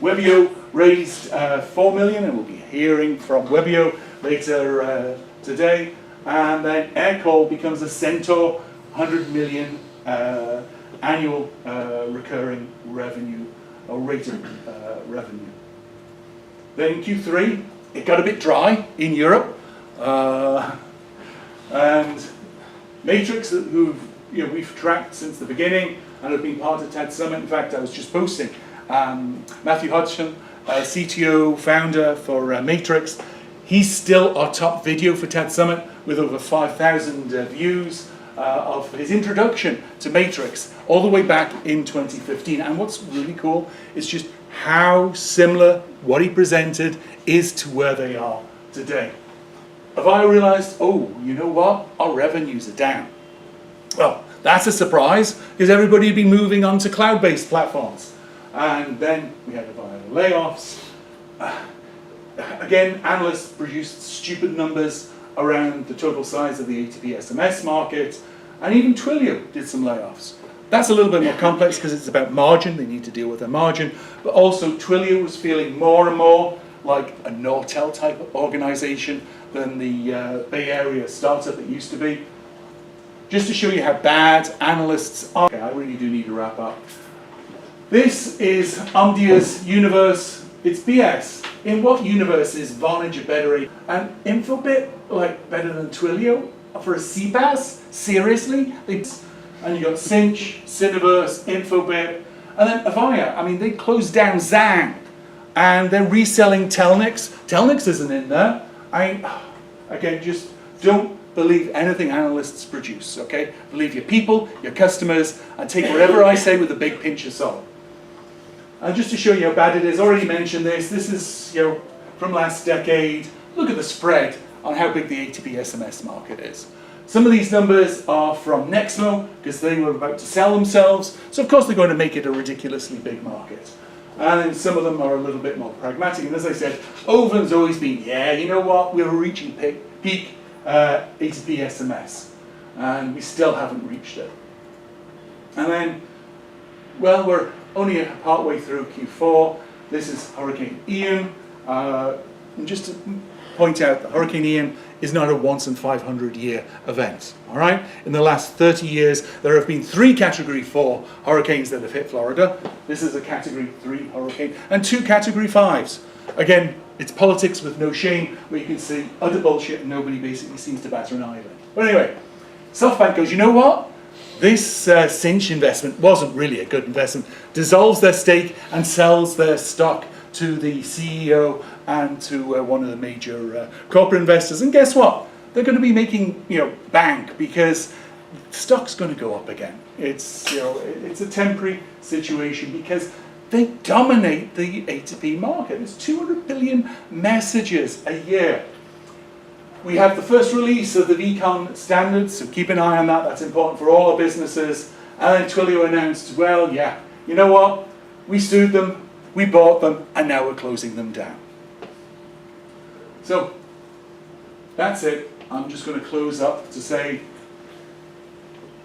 Webio raised $4 million, and we'll be hearing from Webio later today. And then Aircall becomes a Centaur, 100 million annual recurring revenue, or rated revenue. Then in Q3, it got a bit dry in Europe. And Matrix, who we've tracked since the beginning and have been part of TADSummit. In fact, I was just posting Matthew Hodgson, CTO, founder for Matrix. He's still our top video for TADSummit with over 5,000 views. of his introduction to Matrix all the way back in 2015. And what's really cool is just how similar what he presented is to where they are today. Have I realized, oh, you know what? Our revenues are down. Well, that's a surprise because everybody had been moving on to cloud-based platforms. And then we had Avaya layoffs. Again, analysts produced stupid numbers around the total size of the A2P SMS market. And even Twilio did some layoffs. That's a little bit more complex because it's about margin. They need to deal with their margin. But also, Twilio was feeling more and more like a Nortel type of organization than the Bay Area startup it used to be. Just to show you how bad analysts are. Okay, I really do need to wrap up. This is Omdia's universe. It's BS. In what universe is Vonage a better and Infobit like better than Twilio for a CPaaS? Seriously? And you got Cinch, Cineverse, Infobit, and then Avaya. I mean, they closed down Zang, and they're reselling Telnix. Telnix isn't in there. Again, just don't believe anything analysts produce, okay? Believe your people, your customers, and take whatever I say with a big pinch of salt. And just to show you how bad it is, already mentioned this. This is, from last decade. Look at the spread on how big the A2P SMS market is. Some of these numbers are from Nexmo, because they were about to sell themselves. So of course they're going to make it a ridiculously big market. And then some of them are a little bit more pragmatic. And as I said, Overland's always been, yeah, you know what, we're reaching peak A2P SMS. And we still haven't reached it. And then, well, we're only part way through Q4. This is Hurricane Ian. And just to point out that Hurricane Ian is not a once in 500 year event, all right? In the last 30 years, there have been 3 Category 4 hurricanes that have hit Florida. This is a Category 3 hurricane, and 2 Category 5s. Again, it's politics with no shame, where you can see utter bullshit and nobody basically seems to batter an eyelid. But anyway, SoftBank goes, you know what? This Cinch investment wasn't really a good investment. Dissolves their stake and sells their stock to the CEO and to one of the major corporate investors. And guess what? They're going to be making bank because stock's going to go up again. It's it's a temporary situation because they dominate the A2P market. There's 200 billion messages a year. We have the first release of the VCon standards, so keep an eye on that. That's important for all our businesses. And then Twilio announced, well, yeah, you know what? We sued them, we bought them, and now we're closing them down. So that's it. I'm just going to close up to say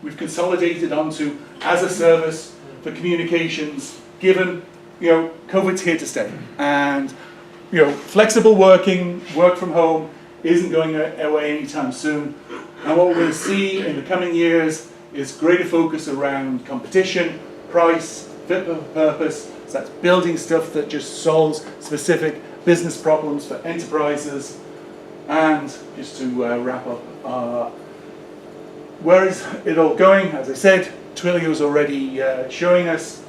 we've consolidated onto as a service for communications, given COVID's here to stay, and flexible working, work from home isn't going away anytime soon. And what we're going to see in the coming years is greater focus around competition, price, fit for purpose. So that's building stuff that just solves specific business problems for enterprises. And just to wrap up, where is it all going? As I said, Twilio's already showing us.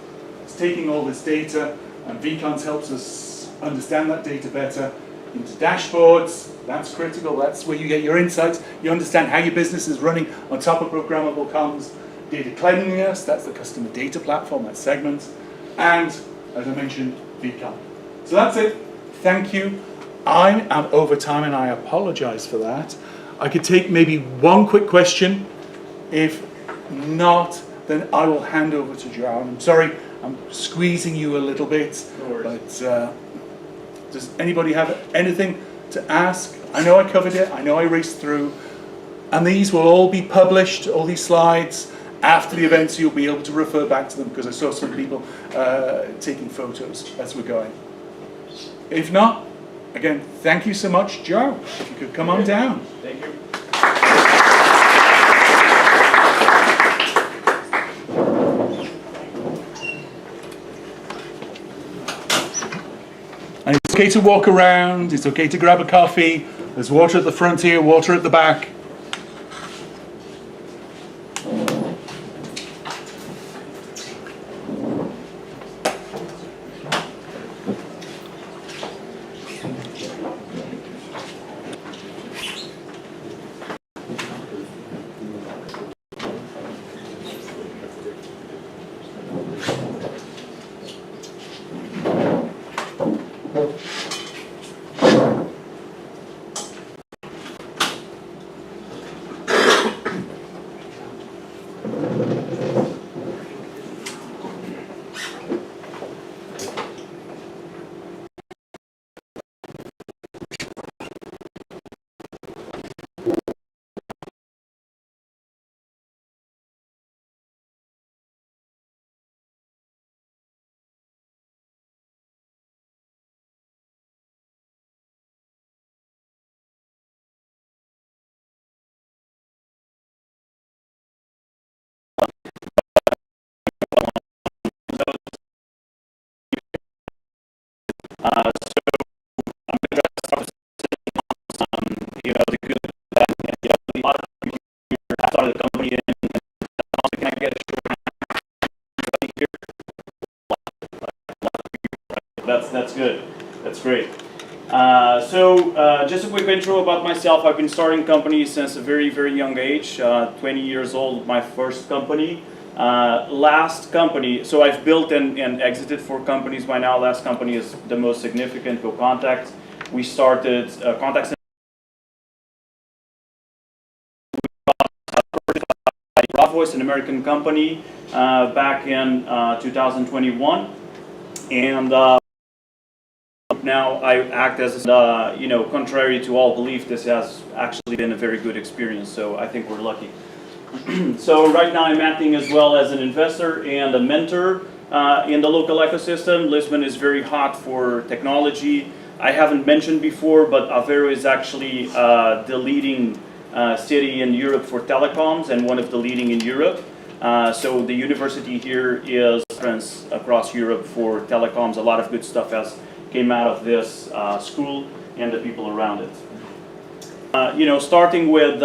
It's taking all this data, and VCons helps us understand that data better into dashboards. That's critical. That's where you get your insights. You understand how your business is running on top of programmable comms. Data cleanliness, that's the customer data platform, that's segments. And, as I mentioned, VCon. So that's it. Thank you. I am over time and I apologize for that. I could take maybe one quick question. If not, then I will hand over to Joao. I'm sorry, I'm squeezing you a little bit. No worries. But does anybody have anything to ask? I know I covered it, I know I raced through. And these will all be published, all these slides, after the event, so you'll be able to refer back to them, because I saw some people taking photos as we're going. If not, again, thank you so much. Joe, if you could come on down. Thank you. And it's okay to walk around, it's okay to grab a coffee. There's water at the front here, water at the back. You know, the good, bad, and you know, a lot of people here have started the company and can I get a short here? That's good. That's great. Just a quick intro about myself. I've been starting companies since a very, very young age. 20 years old, my first company. Last company, so I've built and exited 4 companies by now. Last company is the most significant, Go Contact. We started contact center. Voice, an American company, back in 2021, and now I act as, you know, contrary to all belief, this has actually been a very good experience, so I think we're lucky. So right now I'm acting as well as an investor and a mentor in the local ecosystem. Lisbon is very hot for technology. I haven't mentioned before, but Aveiro is actually the leading city in Europe for telecoms and one of the leading in Europe. So the university here is reference across Europe for telecoms. A lot of good stuff has came out of this school and the people around it. You know, starting with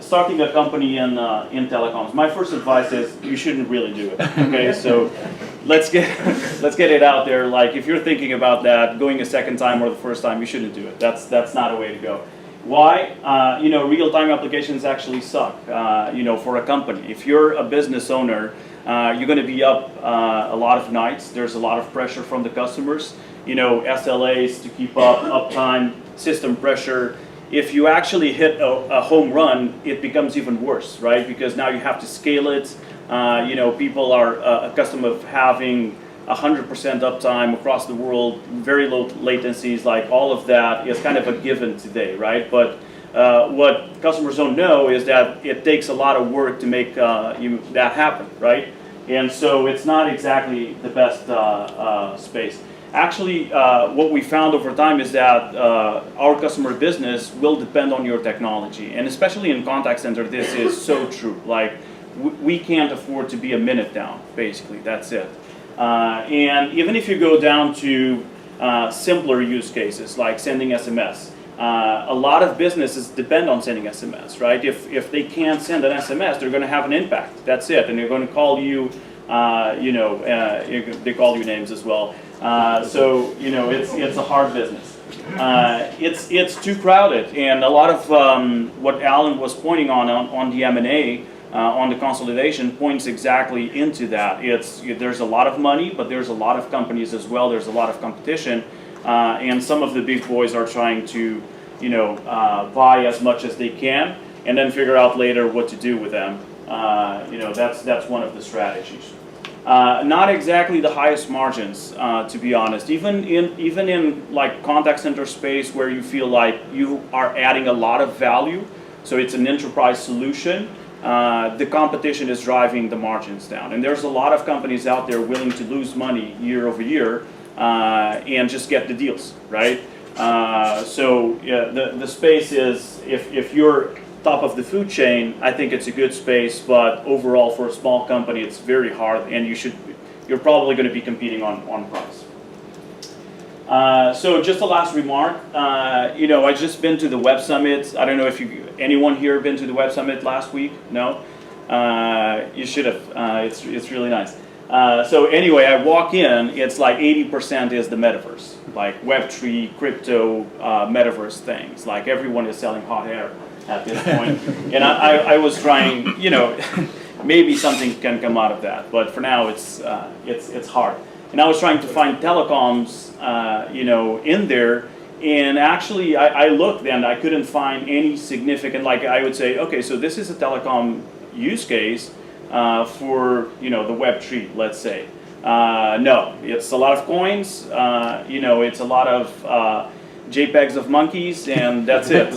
starting a company in telecoms. My first advice is you shouldn't really do it. Okay, so let's get it out there. Like if you're thinking about that, going a second time or the first time, you shouldn't do it. That's not a way to go. Why? You know, real-time applications actually suck, you know, for a company. If you're a business owner, you're going to be up a lot of nights. There's a lot of pressure from the customers. You know, SLAs to keep up, uptime, system pressure. If you actually hit a home run, it becomes even worse, right? Because now you have to scale it. You know, people are accustomed of having 100% uptime across the world, very low latencies, like all of that is kind of a given today, right? But what customers don't know is that it takes a lot of work to make that happen, right? And so it's not exactly the best space. Actually, what we found over time is that our customer business will depend on your technology. And especially in contact center, this is so true. Like, we can't afford to be a minute down, basically, that's it. And even if you go down to simpler use cases like sending SMS, a lot of businesses depend on sending SMS, right? If they can't send an SMS, they're going to have an impact. That's it, and they're going to call you. You know, they call you names as well. So you know, it's a hard business. It's too crowded, and a lot of what Alan was pointing on the M&A. On the consolidation points exactly into that. There's a lot of money, but there's a lot of companies as well. There's a lot of competition, and some of the big boys are trying to, you know, buy as much as they can, and then figure out later what to do with them. You know, that's one of the strategies. Not exactly the highest margins, to be honest. Even in like contact center space where you feel like you are adding a lot of value, so it's an enterprise solution. The competition is driving the margins down, and there's a lot of companies out there willing to lose money year over year and just get the deals, right? So yeah, the space is, if you're top of the food chain, I think it's a good space, but overall for a small company it's very hard, and you're probably going to be competing on price. So just a last remark, you know, I just been to the Web Summit. I don't know if anyone here been to the Web Summit last week? No? You should have. It's really nice. So anyway, I walk in, it's like 80% is the metaverse, like Web3, crypto, metaverse things. Like everyone is selling hot air at this point. And I was trying, you know, maybe something can come out of that, but for now it's hard. And I was trying to find telecoms, you know, in there, and actually I looked and I couldn't find any significant, like I would say, okay, so this is a telecom use case for, you know, the Web3, let's say. No, it's a lot of coins, you know, it's a lot of JPEGs of monkeys, and that's it.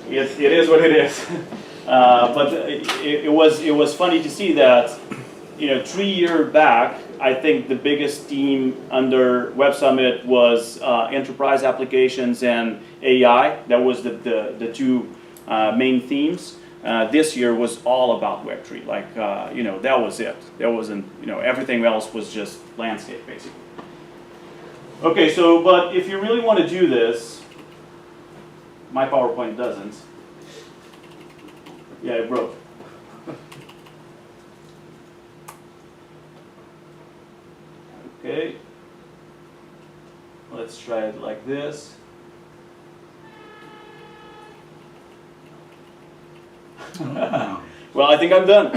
It is what it is. But it was funny to see that, you know, 3 years back, I think the biggest theme under Web Summit was enterprise applications and AI. That was the two main themes. this year was all about Web3. Like, you know, that was it. There wasn't, you know, everything else was just landscape, basically. Okay, so, but if you really want to do this, my PowerPoint doesn't. Yeah, it broke. Okay. Let's try it like this. Well, I think I'm done.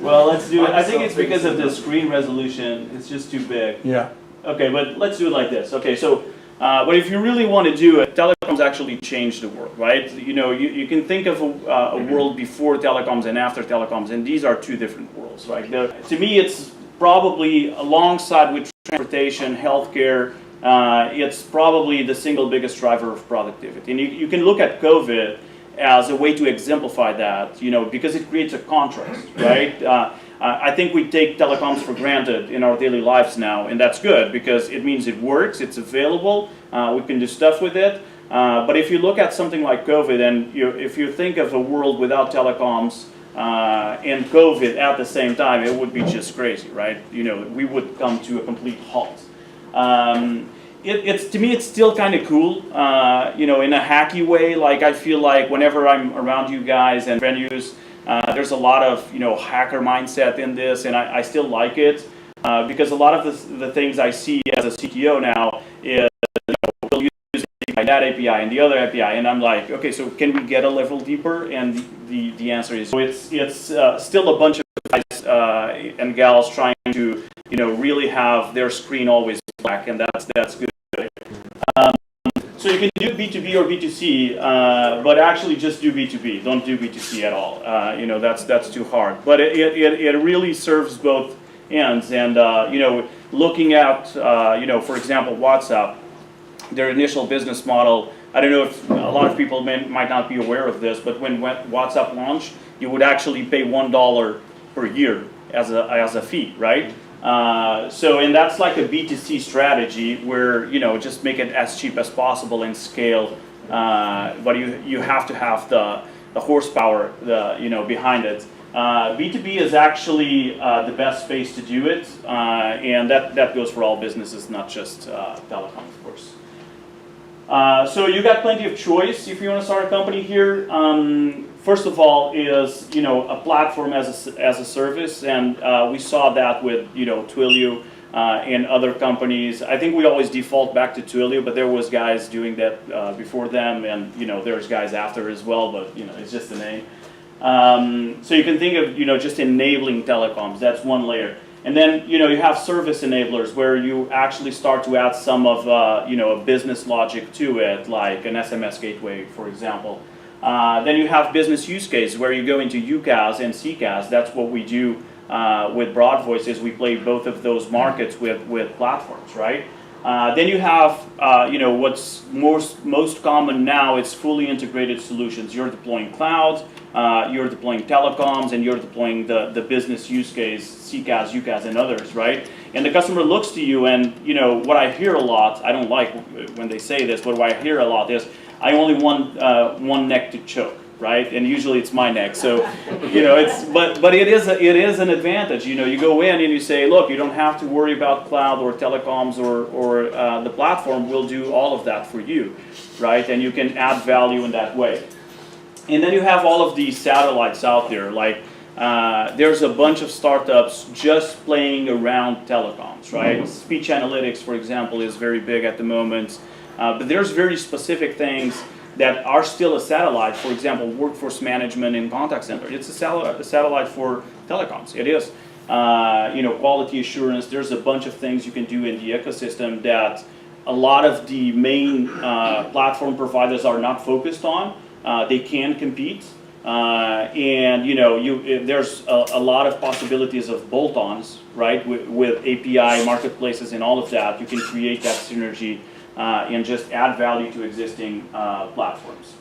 Well, let's do it. I think it's because of the screen resolution. It's just too big. Yeah. Okay, but let's do it like this. Okay, so, but if you really want to do it, telecoms actually changed the world, right? You know, you can think of a world before telecoms and after telecoms, and these are two different worlds, right? To me, it's probably alongside with transportation, healthcare, it's probably the single biggest driver of productivity. And you can look at COVID as a way to exemplify that, you know, because it creates a contrast, right? I think we take telecoms for granted in our daily lives now, and that's good because it means it works, it's available, we can do stuff with it. But if you look at something like COVID, and if you think of a world without telecoms and COVID at the same time, it would be just crazy, right? You know, we would come to a complete halt. To me, it's still kind of cool, you know, in a hacky way. Like, I feel like whenever I'm around you guys and venues, there's a lot of, you know, hacker mindset in this, and I still like it because a lot of the things I see as a CTO now is, you know, we'll use that API and the other API, and I'm like, okay, so can we get a level deeper? And the answer is, so it's still a bunch of guys and gals trying to, you know, really have their screen always black, and that's good. So you can do B2B or B2C, but actually just do B2B. Don't do B2C at all. You know, that's too hard. But it really serves both ends. And you know, looking at you know, for example, WhatsApp, their initial business model. I don't know if a lot of people might not be aware of this, but when WhatsApp launched, you would actually pay $1 per year as a fee, right? So, and that's like a B2C strategy where, you know, just make it as cheap as possible and scale, but you have to have the horsepower, you know, behind it. B2B is actually the best space to do it, and that goes for all businesses, not just telecom, of course. So you got plenty of choice if you want to start a company here. First of all, is, you know, a platform as a service, and we saw that with, you know, Twilio and other companies. I think we always default back to Twilio, but there was guys doing that before them, and, you know, there's guys after as well, but, you know, it's just a name. So you can think of, you know, just enabling telecoms. That's one layer. And then, you know, you have service enablers where you actually start to add some of, you know, a business logic to it, like an SMS gateway, for example. Then you have business use case where you go into UCaaS and CCaaS. That's what we do with Broad Voices. We play both of those markets with platforms, right? Then you have, you know, what's most common now is fully integrated solutions. You're deploying cloud, you're deploying telecoms, and you're deploying the business use case, CCaaS, UCaaS, and others, right? And the customer looks to you, and, you know, what I hear a lot, I don't like when they say this, but what I hear a lot is, I only want one neck to choke, right? And usually it's my neck. So, you know, but it is an advantage. You know, you go in and you say, look, you don't have to worry about cloud or telecoms or the platform will do all of that for you, right? And you can add value in that way. And then you have all of these satellites out there, like there's a bunch of startups just playing around telecoms, right? Speech analytics, for example, is very big at the moment. But there's very specific things that are still a satellite. For example, workforce management and contact center. It's a satellite for telecoms. It is. You know, quality assurance. There's a bunch of things you can do in the ecosystem that a lot of the main platform providers are not focused on. They can compete. And, you know, there's a lot of possibilities of bolt-ons, right? With API, marketplaces, and all of that. You can create that synergy. And just add value to existing platforms.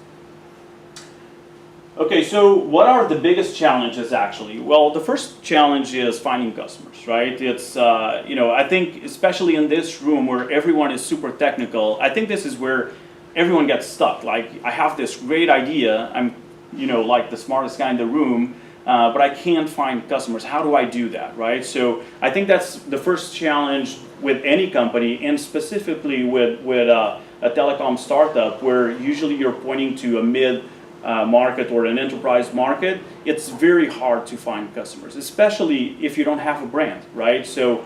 Okay, so what are the biggest challenges actually? Well, the first challenge is finding customers, right? It's, you know, I think especially in this room where everyone is super technical, I think this is where everyone gets stuck. Like, I have this great idea, I'm, you know, like the smartest guy in the room, but I can't find customers. How do I do that, right? So I think that's the first challenge with any company, and specifically with a telecom startup, where usually you're pointing to a mid market or an enterprise market. It's very hard to find customers, especially if you don't have a brand, right? So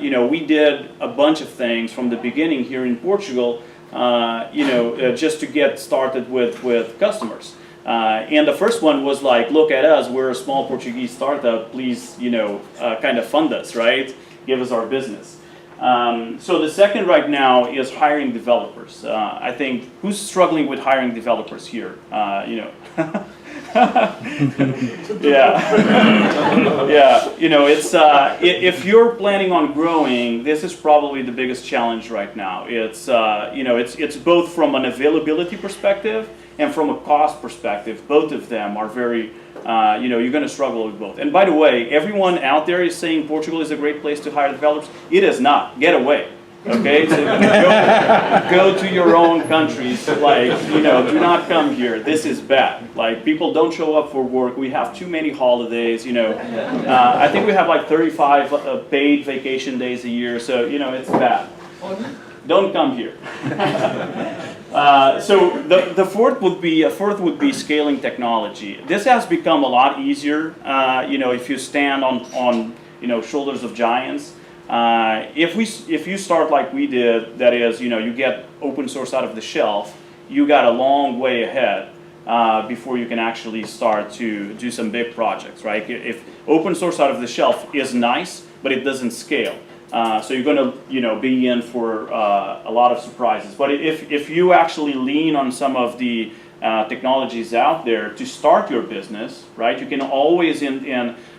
you know, we did a bunch of things from the beginning here in Portugal, you know, just to get started with customers. And the first one was like, look at us, we're a small Portuguese startup, please, you know, kind of fund us, right? Give us our business. So the second right now is hiring developers. I think, who's struggling with hiring developers here? You know, yeah, yeah. You know, it's if you're planning on growing, this is probably the biggest challenge right now. It's you know, it's both from an availability perspective and from a cost perspective. Both of them are very, you know, you're going to struggle with both. And by the way, everyone out there is saying Portugal is a great place to hire developers. It is not. Get away. Okay, so go to your own countries. Like, you know, do not come here. This is bad. Like, people don't show up for work. We have too many holidays. You know, I think we have like 35 paid vacation days a year. So you know, it's bad. Don't come here. So the fourth would be scaling technology. This has become a lot easier. You know, if you stand on you know, shoulders of giants. If you start like we did, that is, you know, you get open source out of the shelf, you got a long way ahead before you can actually start to do some big projects, right? If open source out of the shelf is nice, but it doesn't scale. So you're going to, you know, be in for a lot of surprises. But if you actually lean on some of the technologies out there to start your business, right? You can always in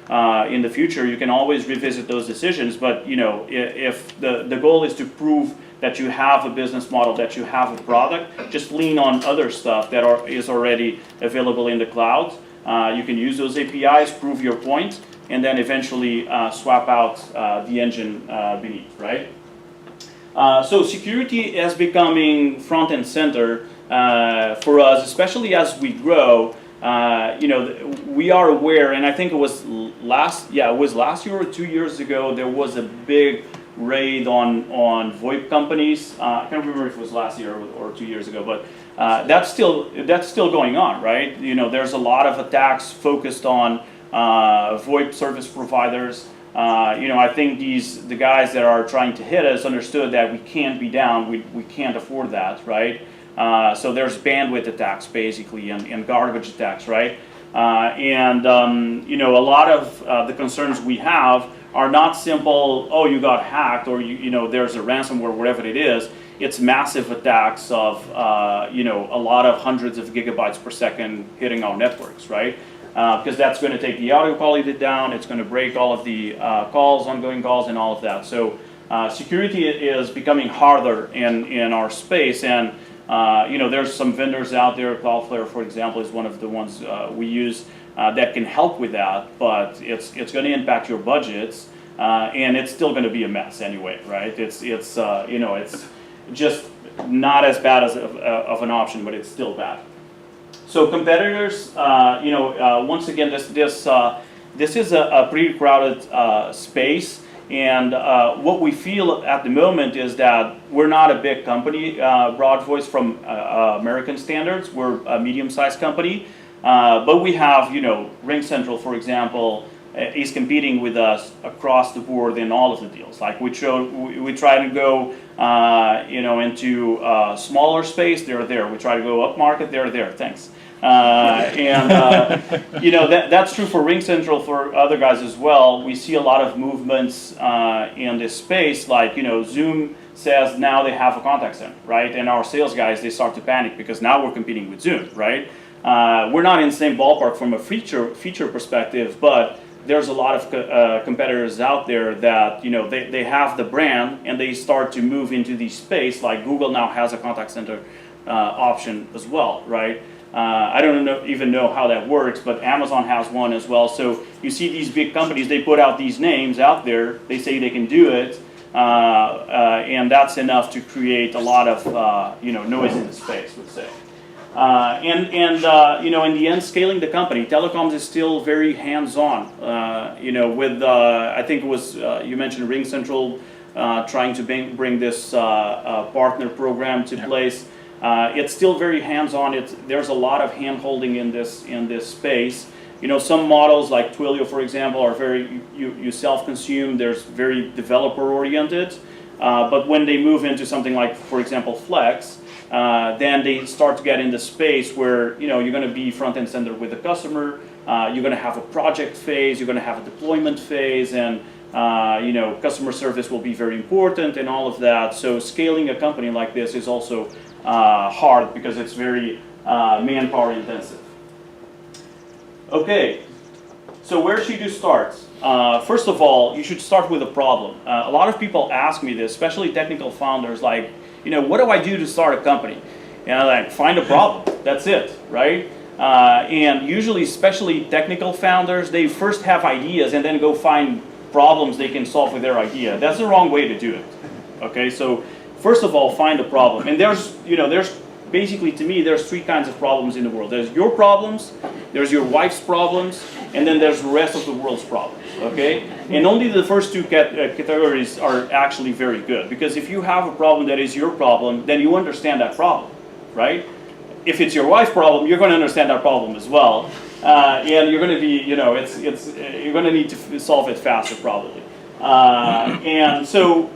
the future, you can always revisit those decisions. But you know, if the goal is to prove that you have a business model, that you have a product, just lean on other stuff that is already available in the cloud. You can use those APIs, prove your point, and then eventually swap out the engine beneath, right? So security is becoming front and center for us, especially as we grow. You know, we are aware, and I think it was last year or 2 years ago, there was a big raid on VoIP companies. I can't remember if it was last year or 2 years ago, but that's still going on, right? You know, there's a lot of attacks focused on VoIP service providers. You know, I think the guys that are trying to hit us understood that we can't be down, we can't afford that, right? So there's bandwidth attacks basically and garbage attacks, right? You know, a lot of the concerns we have are not simple, oh, you got hacked, or you know, there's a ransomware, whatever it is. It's massive attacks of you know, a lot of hundreds of gigabytes per second hitting our networks, right? Because that's going to take the audio quality down. It's going to break all of the calls, ongoing calls, and all of that. So security is becoming harder in our space, and you know, there's some vendors out there. Cloudflare, for example, is one of the ones we use that can help with that. But it's going to impact your budgets, and it's still going to be a mess anyway, right? It's you know, it's just not as bad as of an option, but it's still bad. So competitors, you know, once again, this is a pretty crowded space, and what we feel at the moment is that we're not a big company, Broad Voice from American standards. We're a medium-sized company, but we have, you know, RingCentral, for example, is competing with us across the board in all of the deals. Like we try to go, you know, into smaller space, they're there. We try to go up market, they're there. Thanks. You know, that's true for RingCentral, for other guys as well. We see a lot of movements in this space, like, you know, Zoom says now they have a contact center, right? And our sales guys, they start to panic because now we're competing with Zoom, right? We're not in the same ballpark from a feature perspective, but there's a lot of competitors out there that, you know, they have the brand and they start to move into the space. Like Google now has a contact center option as well, right? I don't even know how that works, but Amazon has one as well. So you see these big companies, they put out these names out there, they say they can do it, and that's enough to create a lot of noise in the space, would say. In the end, scaling the company, telecoms is still very hands-on. With I think it was you mentioned RingCentral trying to bring this partner program to place. It's still very hands-on. There's a lot of hand-holding in this space. Some models like Twilio, for example, are very you self-consume. There's very developer-oriented, but when they move into something like, for example, Flex, then they start to get in the space where you're going to be front and center with the customer. You're going to have a project phase. You're going to have a deployment phase, and customer service will be very important and all of that. So scaling a company like this is also hard because it's very manpower intensive. Okay, so where should you start? First of all, you should start with a problem. A lot of people ask me this, especially technical founders, like, what do I do to start a company? Like, find a problem. That's it, right? And usually, especially technical founders, they first have ideas and then go find problems they can solve with their idea. That's the wrong way to do it. Okay, so first of all, find a problem. And there's basically, to me, there's three kinds of problems in the world. There's your problems, there's your wife's problems, and then there's the rest of the world's problems, okay? And only the first two categories are actually very good, because if you have a problem that is your problem, then you understand that problem, right? If it's your wife's problem, you're going to understand that problem as well, and you're going to be, you're going to need to solve it faster, probably. And so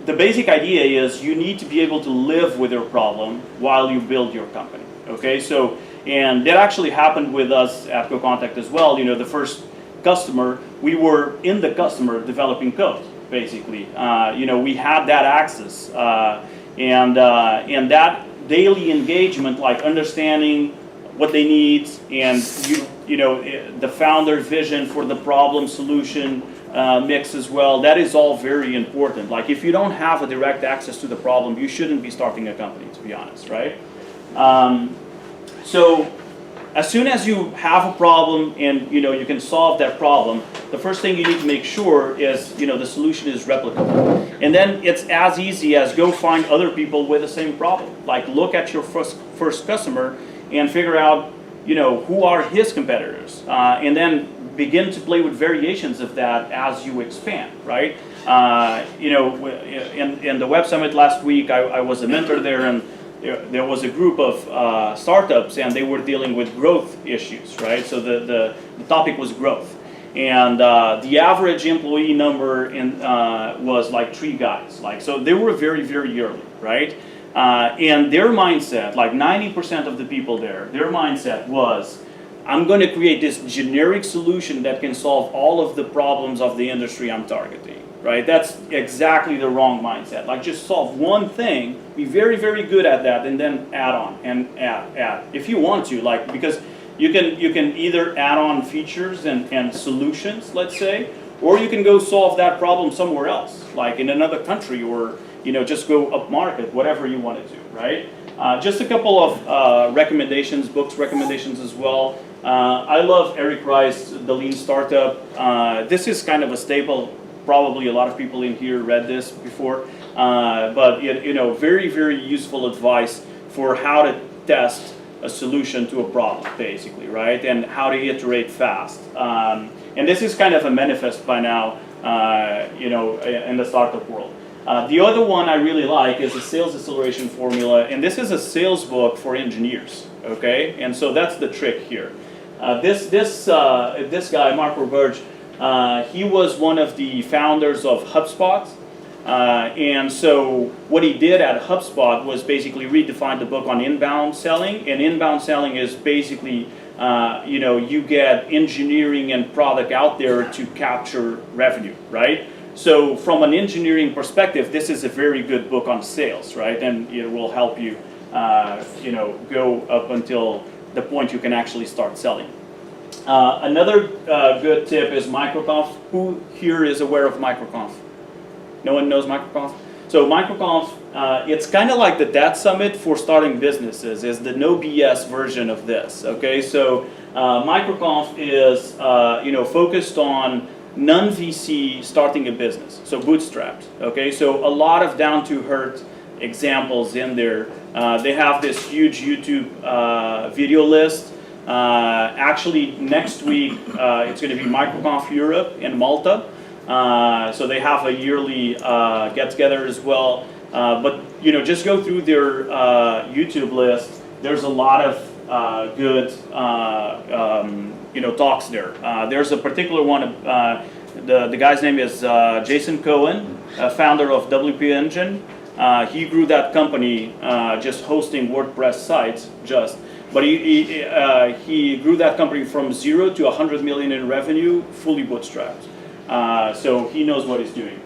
the basic idea is you need to be able to live with your problem while you build your company, okay? So, and that actually happened with us at GoContact as well. The first customer, we were in the customer developing code, basically. We had that access, and that daily engagement, like understanding what they need, and the founder's vision for the problem solution mix as well. That is all very important. Like, if you don't have a direct access to the problem, you shouldn't be starting a company, to be honest, right? So as soon as you have a problem and you can solve that problem, the first thing you need to make sure is the solution is replicable. And then it's as easy as go find other people with the same problem. Like, look at your first customer and figure out who are his competitors, and then begin to play with variations of that as you expand, right? In the Web Summit last week, I was a mentor there, and there was a group of startups, and they were dealing with growth issues, right? So the topic was growth. And the average employee number was like 3 guys. So they were very, very early, right? And their mindset, like 90% of the people there, their mindset was, I'm going to create this generic solution that can solve all of the problems of the industry I'm targeting, right? That's exactly the wrong mindset. Like, just solve one thing, be very, very good at that, and then add on and add. If you want to, because you can either add on features and solutions, let's say, or you can go solve that problem somewhere else, like in another country, or just go up market, whatever you want to do, right? Just a couple of recommendations, books recommendations as well. I love Eric Rice, The Lean Startup. This is kind of a staple. Probably a lot of people in here read this before, but very, very useful advice for how to test a solution to a problem, basically, right? And how to iterate fast. And this is kind of a manifest by now, in the startup world. The other one I really like is the Sales Acceleration Formula, and this is a sales book for engineers, okay? And so that's the trick here. This guy, Mark Roberge, he was one of the founders of HubSpot, and so what he did at HubSpot was basically redefine the book on inbound selling, and inbound selling is basically, you get engineering and product out there to capture revenue, right? So from an engineering perspective, this is a very good book on sales, right? And it will help you, go up until the point you can actually start selling. Another good tip is MicroConf. Who here is aware of MicroConf? No one knows MicroConf? So MicroConf, it's kind of like the TADSummit for starting businesses. Is the no BS version of this. Okay, so MicroConf is focused on non-VC starting a business, so bootstrapped. Okay, so a lot of down-to-earth examples in there. They have this huge YouTube video list. Actually, next week it's going to be MicroConf Europe in Malta. So they have a yearly get-together as well. But you know, just go through their YouTube list. There's a lot of good you know, talks there. There's a particular one. The guy's name is Jason Cohen, founder of WP Engine. He grew that company just hosting WordPress sites, but he grew that company from 0 to 100 million in revenue, fully bootstrapped. So he knows what he's doing.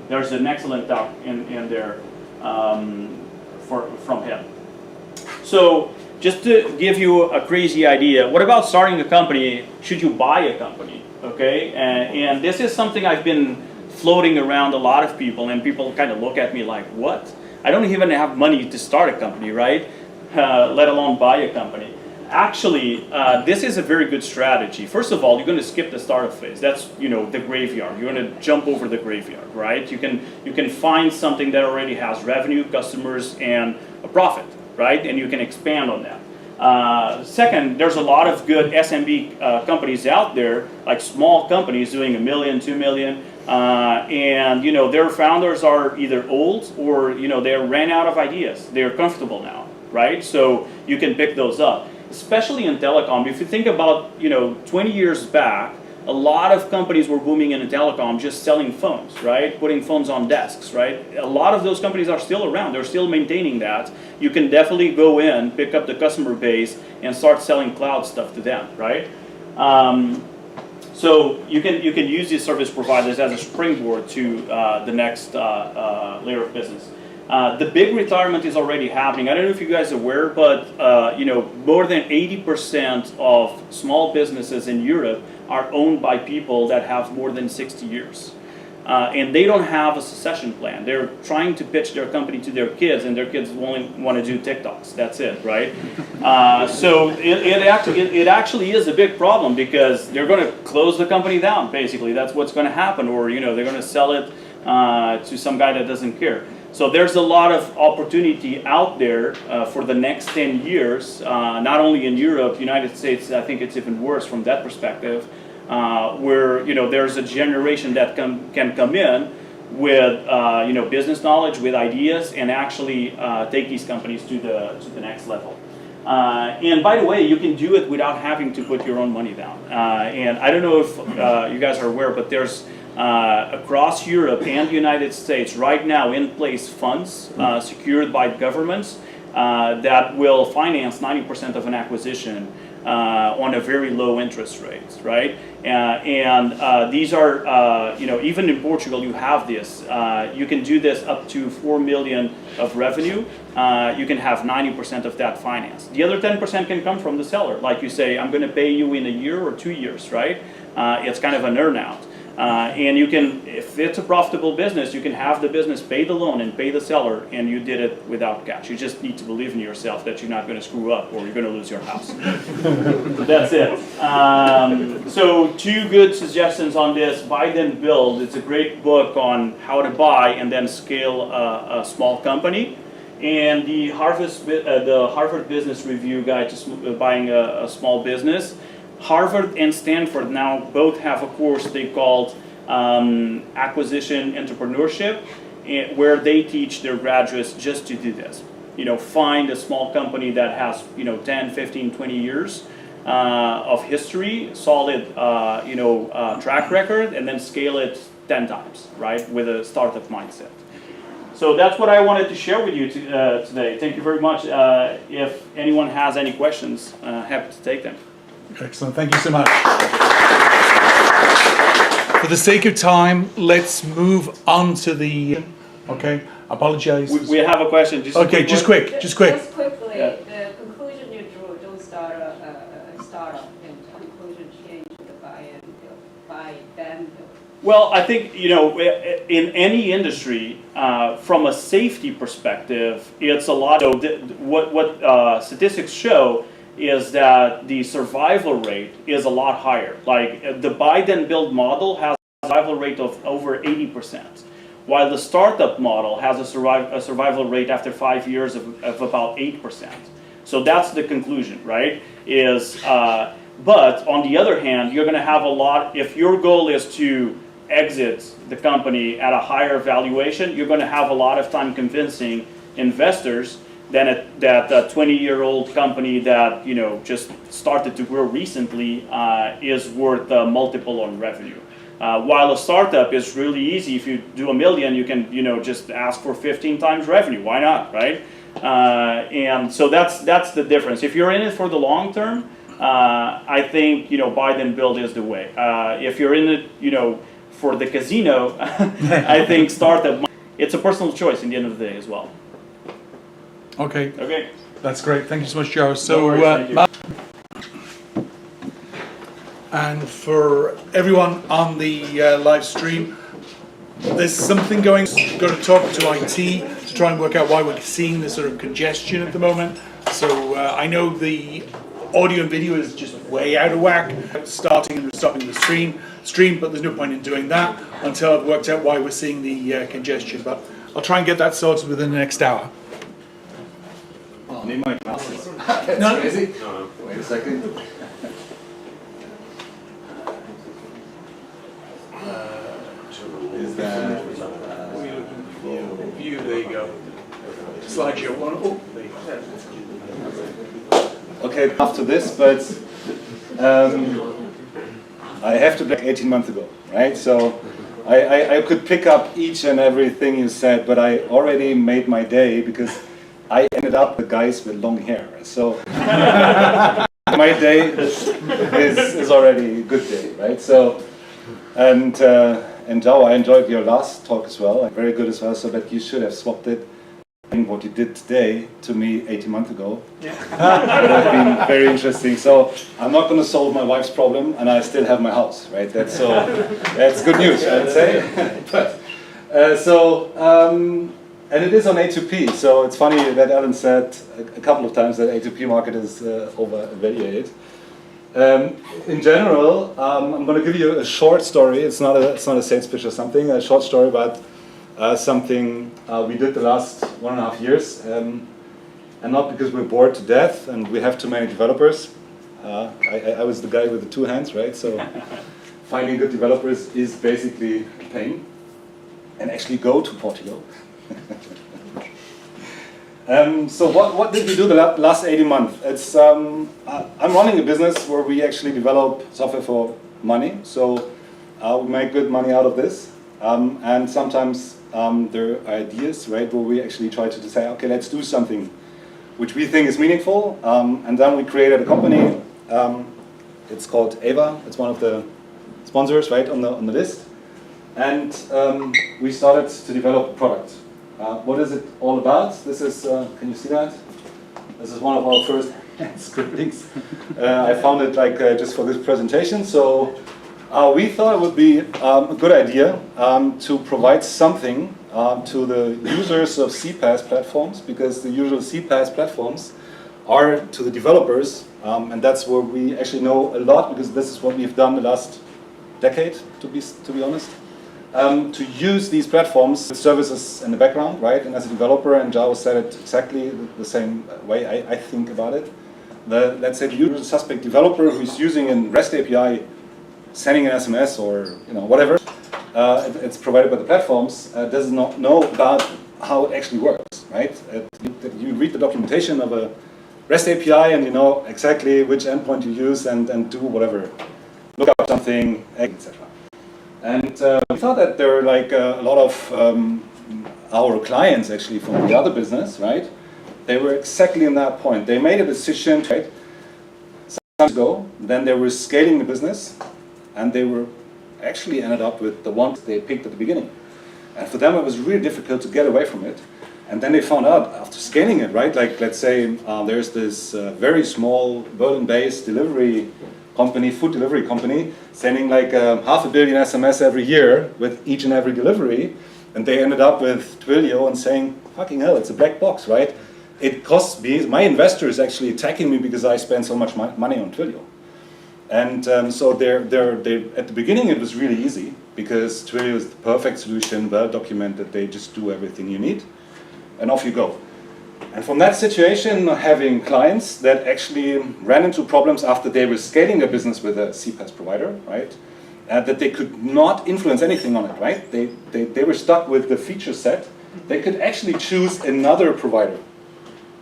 There's an excellent talk in there from him. So just to give you a crazy idea, what about starting a company? Should you buy a company? Okay, and this is something I've been floating around a lot of people, and people kind of look at me like, what? I don't even have money to start a company, right? Let alone buy a company. Actually, this is a very good strategy. First of all, you're going to skip the startup phase. That's, you know, the graveyard. You're going to jump over the graveyard, right? You can find something that already has revenue, customers, and a profit, right? And you can expand on that. Second, there's a lot of good SMB companies out there, like small companies doing $1 million, $2 million, and you know, their founders are either old or, you know, they ran out of ideas. They're comfortable now, right? So you can pick those up. Especially in telecom, if you think about, you know, 20 years back, a lot of companies were booming in telecom, just selling phones, right? Putting phones on desks, right? A lot of those companies are still around. They're still maintaining that. You can definitely go in, pick up the customer base, and start selling cloud stuff to them, right? So you can use these service providers as a springboard to the next layer of business. The big retirement is already happening. I don't know if you guys are aware, but you know, more than 80% of small businesses in Europe are owned by people that have more than 60 years. And they don't have a succession plan. They're trying to pitch their company to their kids, and their kids only want to do TikToks. That's it, right? So it actually is a big problem, because they're going to close the company down, basically. That's what's going to happen. Or, you know, they're going to sell it to some guy that doesn't care. So there's a lot of opportunity out there for the next 10 years, not only in Europe, United States. I think it's even worse from that perspective, where, you know, there's a generation that can come in with you know, business knowledge, with ideas, and actually take these companies to the next level. And by the way, you can do it without having to put your own money down. And I don't know if you guys are aware, but there's across Europe and the United States right now in place funds secured by governments that will finance 90% of an acquisition on a very low interest rate, right? And these are, you know, even in Portugal you have this. You can do this up to 4 million of revenue. You can have 90% of that financed. The other 10% can come from the seller. Like you say, I'm going to pay you in a year or 2 years, right? It's kind of an earn-out. And you can, if it's a profitable business, you can have the business pay the loan and pay the seller, and you did it without cash. You just need to believe in yourself that you're not going to screw up or you're going to lose your house. That's it. So 2 good suggestions on this. Buy then build. It's a great book on how to buy and then scale a small company. And the Harvard Business Review Guide to buying a small business. Harvard and Stanford now both have a course they called Acquisition Entrepreneurship, where they teach their graduates just to do this. You know, find a small company that has, you know, 10, 15, 20 years of history, solid, you know, track record, and then scale it 10 times, right, with a startup mindset. So that's what I wanted to share with you today. Thank you very much. If anyone has any questions, happy to take them. Excellent, thank you so much. For the sake of time, let's move on to the, okay, apologize. We have a question. Just okay, just quick. Just quickly, Yeah. the conclusion you drew, don't start a startup, and conclusion change to the buy then build. Well, I think, you know, in any industry, from a safety perspective, it's a lot of, what statistics show is that the survival rate is a lot higher. Like the buy then build model has survival rate of over 80%, while the startup model has a survival rate after 5 years of about 8%. So that's the conclusion, right? But on the other hand, you're going to have a lot, if your goal is to exit the company at a higher valuation, you're going to have a lot of time convincing investors that a 20-year-old company that just started to grow recently is worth a multiple on revenue. While a startup is really easy. If you do $1 million, you can just ask for 15 times revenue. Why not, right? And so that's the difference. If you're in it for the long term, I think buy then build is the way. If you're in it for the casino, I think startup. It's a personal choice in the end of the day as well. Okay. Okay. That's great. Thank you so much, Joe. So, No worries, thank you. and for everyone on the live stream, there's something going. Got to talk to IT to try and work out why we're seeing this sort of congestion at the moment. So I know the audio and video is just way out of whack, starting and stopping the stream, but there's no point in doing that until I've worked out why we're seeing the congestion. But I'll try and get that sorted within the next hour. I need my glasses. That's crazy. Wait a second. Is that View, there you go. Slideshow one. Oh, there you go. okay after this? But I have to back 18 months ago, right? So I could pick up each and everything you said, but I already made my day because I ended up with guys with long hair. So my day is already a good day, right? So and Joe, I enjoyed your last talk as well. Very good as well. So that you should have swapped it. And what you did today to me 18 months ago would have been very interesting. So I'm not going to solve my wife's problem, and I still have my house, right? That's good news, I'd say. But and it is on A2P. So it's funny that Alan said a couple of times that A2P market is over-evaluated. In general, I'm going to give you a short story. It's not a sales pitch or something. A short story about something we did the last 1.5 years, and not because we're bored to death and we have too many developers. I was the guy with the 2 hands, right? So finding good developers is basically a pain. And actually go to Portugal. So what did we do the last 18 months? It's I'm running a business where we actually develop software for money. So we make good money out of this. And sometimes there are ideas, right, where we actually try to say, okay, let's do something which we think is meaningful. And then we created a company. It's called Ava. It's one of the sponsors, right, on the list. And we started to develop a product. What is it all about? This is, can you see that? This is one of our first scriptings. I found it just for this presentation. So we thought it would be a good idea to provide something to the users of CPaaS platforms, because the usual CPaaS platforms are to the developers, and that's where we actually know a lot, because this is what we've done the last decade, to be honest. To use these platforms, services in the background, right? And as a developer, and Java said it exactly the same way I think about it. Let's say the usual suspect developer who's using a REST API, sending an SMS or whatever, it's provided by the platforms, does not know about how it actually works, right? You read the documentation of a REST API and you know exactly which endpoint you use and do whatever, look up something, etc. And we thought that there were a lot of our clients actually from the other business, right? They were exactly in that point. They made a decision, right, some time ago, then they were scaling the business, and they were actually ended up with the ones they picked at the beginning. And for them it was really difficult to get away from it. And then they found out after scaling it, right, let's say there's this very small Berlin-based delivery company, food delivery company, sending 500 million SMS every year with each and every delivery, and they ended up with Twilio and saying, fucking hell, it's a black box, right? It costs me, my investor is actually attacking me because I spend so much money on Twilio. And so they at the beginning it was really easy, because Twilio is the perfect solution, well documented, they just do everything you need, and off you go. And from that situation, having clients that actually ran into problems after they were scaling their business with a CPaaS provider, right? That they could not influence anything on it, right? They were stuck with the feature set. They could actually choose another provider.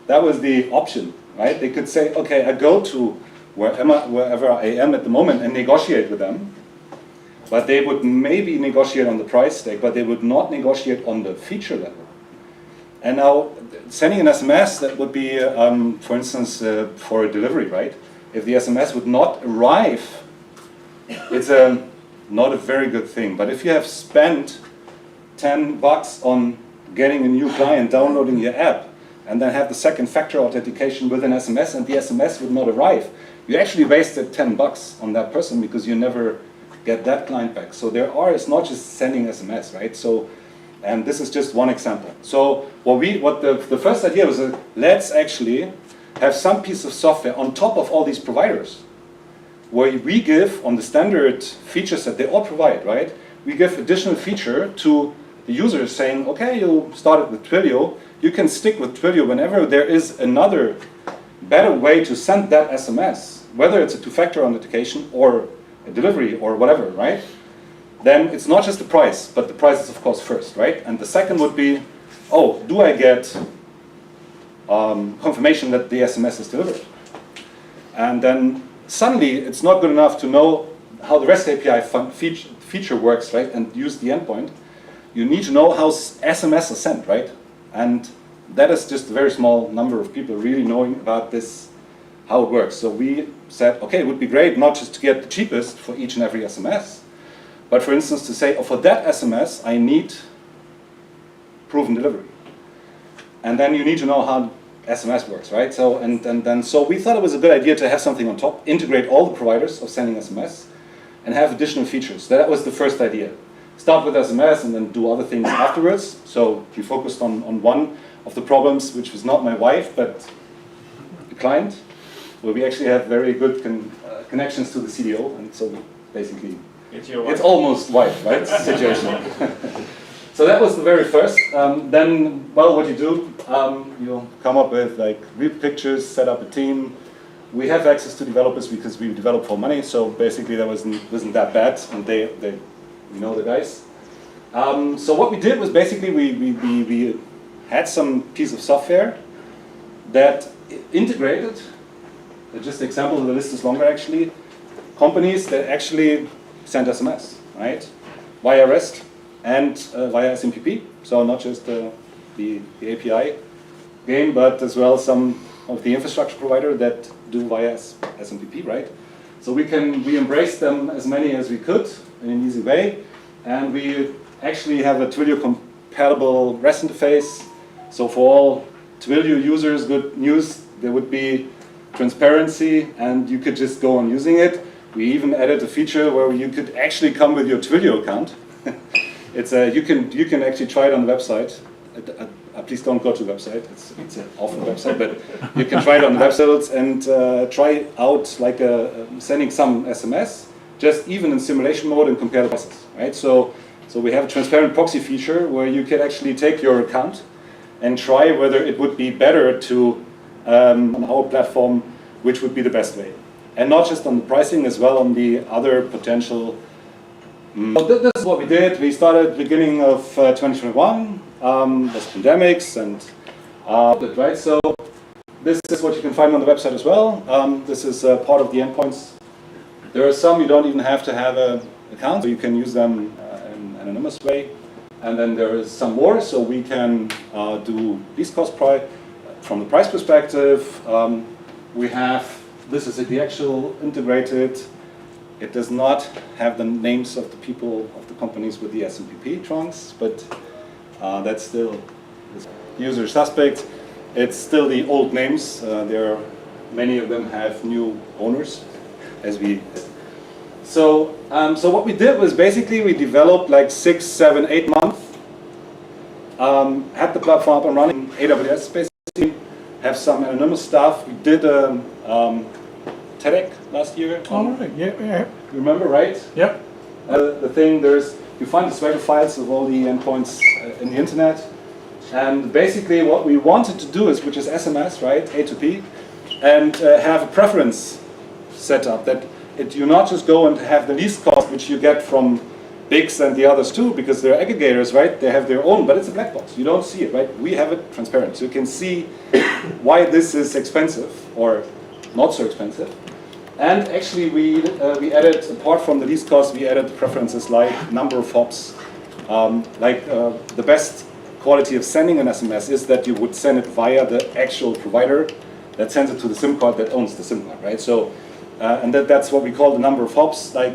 That was the option, right? They could say, okay, I go to wherever I am at the moment and negotiate with them. But they would maybe negotiate on the price tag, but they would not negotiate on the feature level. And now, sending an SMS, that would be, for instance, for a delivery, right? If the SMS would not arrive, it's not a very good thing. But if you have spent $10 on getting a new client, downloading your app, and then have the second factor authentication with an SMS, and the SMS would not arrive, you actually wasted $10 on that person because you never get that client back. So it's not just sending SMS, right? So, and this is just one example. So what the first idea was, let's actually have some piece of software on top of all these providers, where we give on the standard features that they all provide, right? We give additional feature to the users saying, okay, you started with Twilio, you can stick with Twilio whenever there is another better way to send that SMS, whether it's a two-factor authentication or a delivery or whatever, right? Then it's not just the price, but the price is of course first, right? And the second would be, oh, do I get confirmation that the SMS is delivered? And then suddenly it's not good enough to know how the REST API feature works, right? And use the endpoint. You need to know how SMS are sent, right? And that is just a very small number of people really knowing about this, how it works. So we said, okay, it would be great not just to get the cheapest for each and every SMS, but for instance to say, oh, for that SMS, I need proven delivery. And then you need to know how SMS works, right? So so we thought it was a good idea to have something on top, integrate all the providers of sending SMS, and have additional features. That was the first idea. Start with SMS and then do other things afterwards. So we focused on one of the problems, which was not my wife, but the client, where we actually have very good connections to the CDO, and so basically it's almost wife, right, situation. So that was the very first. Then, well, what you do, you come up with like real pictures, set up a team. We have access to developers because we develop for money, so basically that wasn't that bad, and they you know the guys. So what we did was basically we had some piece of software that integrated, just an example, the list is longer actually, companies that actually send SMS, right? Via REST and via SMTP, so not just the API game, but as well some of the infrastructure provider that do via SMTP, right? So we embrace them as many as we could in an easy way, and we actually have a Twilio compatible REST interface. So for all Twilio users, good news, there would be transparency and you could just go on using it. We even added a feature where you could actually come with your Twilio account. You can actually try it on the website. Please don't go to the website, it's an awful website, but you can try it on the website and try out like sending some SMS, just even in simulation mode and compare the prices, right? So we have a transparent proxy feature where you can actually take your account and try whether it would be better to on our platform, which would be the best way. And not just on the pricing, as well on the other potential. So this is what we did. We started beginning of 2021. There's pandemics and right. So this is what you can find on the website as well. This is part of the endpoints. There are some you don't even have to have an account, so you can use them in an anonymous way. And then there is some more, so we can do least cost price. From the price perspective, we have, this is the actual integrated. It does not have the names of the people, of the companies with the SMTP trunks, but that's still user suspect. It's still the old names. Many of them have new owners, as we. So what we did was basically we developed like 6, 7, 8 months. Had the platform up and running, AWS basically. Have some anonymous stuff. We did TEDx last year. Oh, right. Yeah. You remember, right? Yep. the thing. You find the Swagger files of all the endpoints in the internet. And basically what we wanted to do is, which is SMS, right, A2P, and have a preference set up that you not just go and have the least cost, which you get from Bix and the others too, because they're aggregators, right? They have their own, but it's a black box. You don't see it, right? We have it transparent, so you can see why this is expensive or not so expensive. And actually, we added, apart from the least cost, we added preferences like number of hops. The best quality of sending an SMS is that you would send it via the actual provider that sends it to the SIM card that owns the SIM card, right? So. And that's what we call the number of hops. Like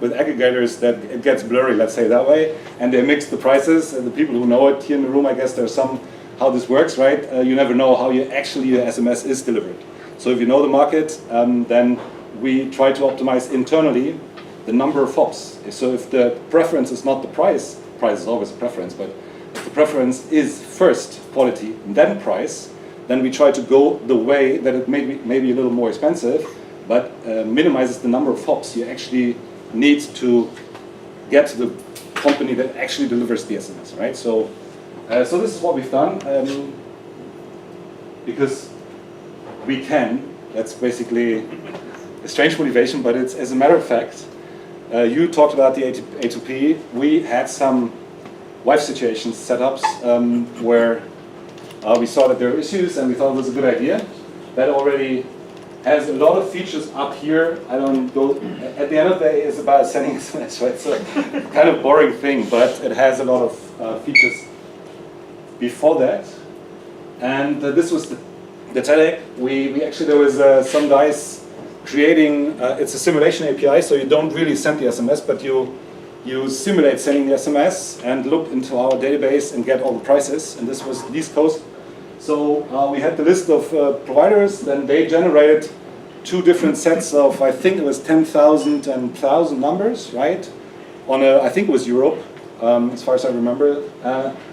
with aggregators, that it gets blurry, let's say that way, and they mix the prices. And the people who know it here in the room, I guess there's some how this works, right? You never know how your SMS is delivered. So if you know the market, then we try to optimize internally the number of hops. So if the preference is not the price is always a preference, but if the preference is first quality and then price, then we try to go the way that it may be a little more expensive, but minimizes the number of hops you actually need to get to the company that actually delivers the SMS, right? So this is what we've done, because we can. That's basically a strange motivation, but it's, as a matter of fact, you talked about the A2P. We had some wife situations, setups, where we saw that there were issues, and we thought it was a good idea. That already has a lot of features up here. I don't go, at the end of the day, it's about sending SMS, right? So kind of boring thing, but it has a lot of features before that. And this was the TEDx. We actually, there was some guys creating, it's a simulation API, so you don't really send the SMS, but you simulate sending the SMS and look into our database and get all the prices. And this was East Coast. So we had the list of providers, then they generated two different sets of, I think it was 10,000 and 1,000 numbers, right? On I think it was Europe, as far as I remember.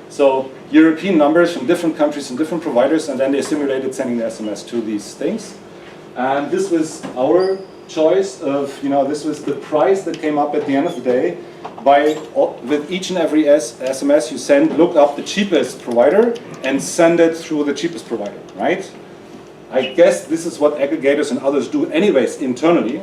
So European numbers from different countries and different providers, and then they simulated sending the SMS to these things. And this was our choice of, this was the price that came up at the end of the day. With each and every SMS you send, look up the cheapest provider and send it through the cheapest provider, right? I guess this is what aggregators and others do anyways internally,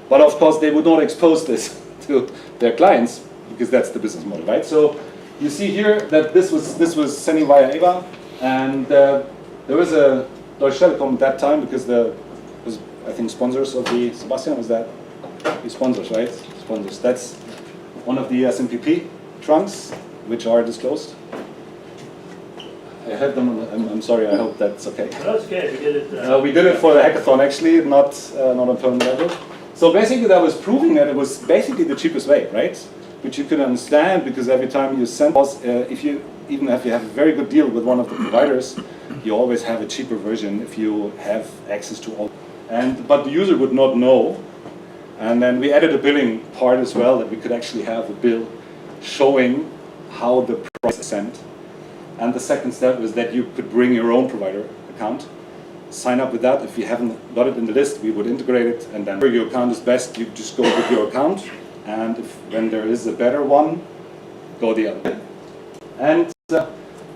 but of course they would not expose this to their clients because that's the business model, right? So you see here that this was sending via EVA, and there was a Deutsche Telekom at that time because was, I think, sponsors of the, Sebastian, was that? The sponsors, right? Sponsors. That's one of the SMPP trunks, which are disclosed. I have them. I'm sorry. I hope that's okay. That's okay. We did it. We did it for the hackathon, actually, not on permanent level. So basically, that was proving that it was basically the cheapest way, right? Which you could understand because every time you send, even if you have a very good deal with one of the providers, you always have a cheaper version if you have access to all. But the user would not know. And then we added a billing part as well, that we could actually have a bill showing how the price is sent. And the second step was that you could bring your own provider account, sign up with that. If you haven't got it in the list, we would integrate it, and then where your account is best, you just go with your account. And when there is a better one, go the other. And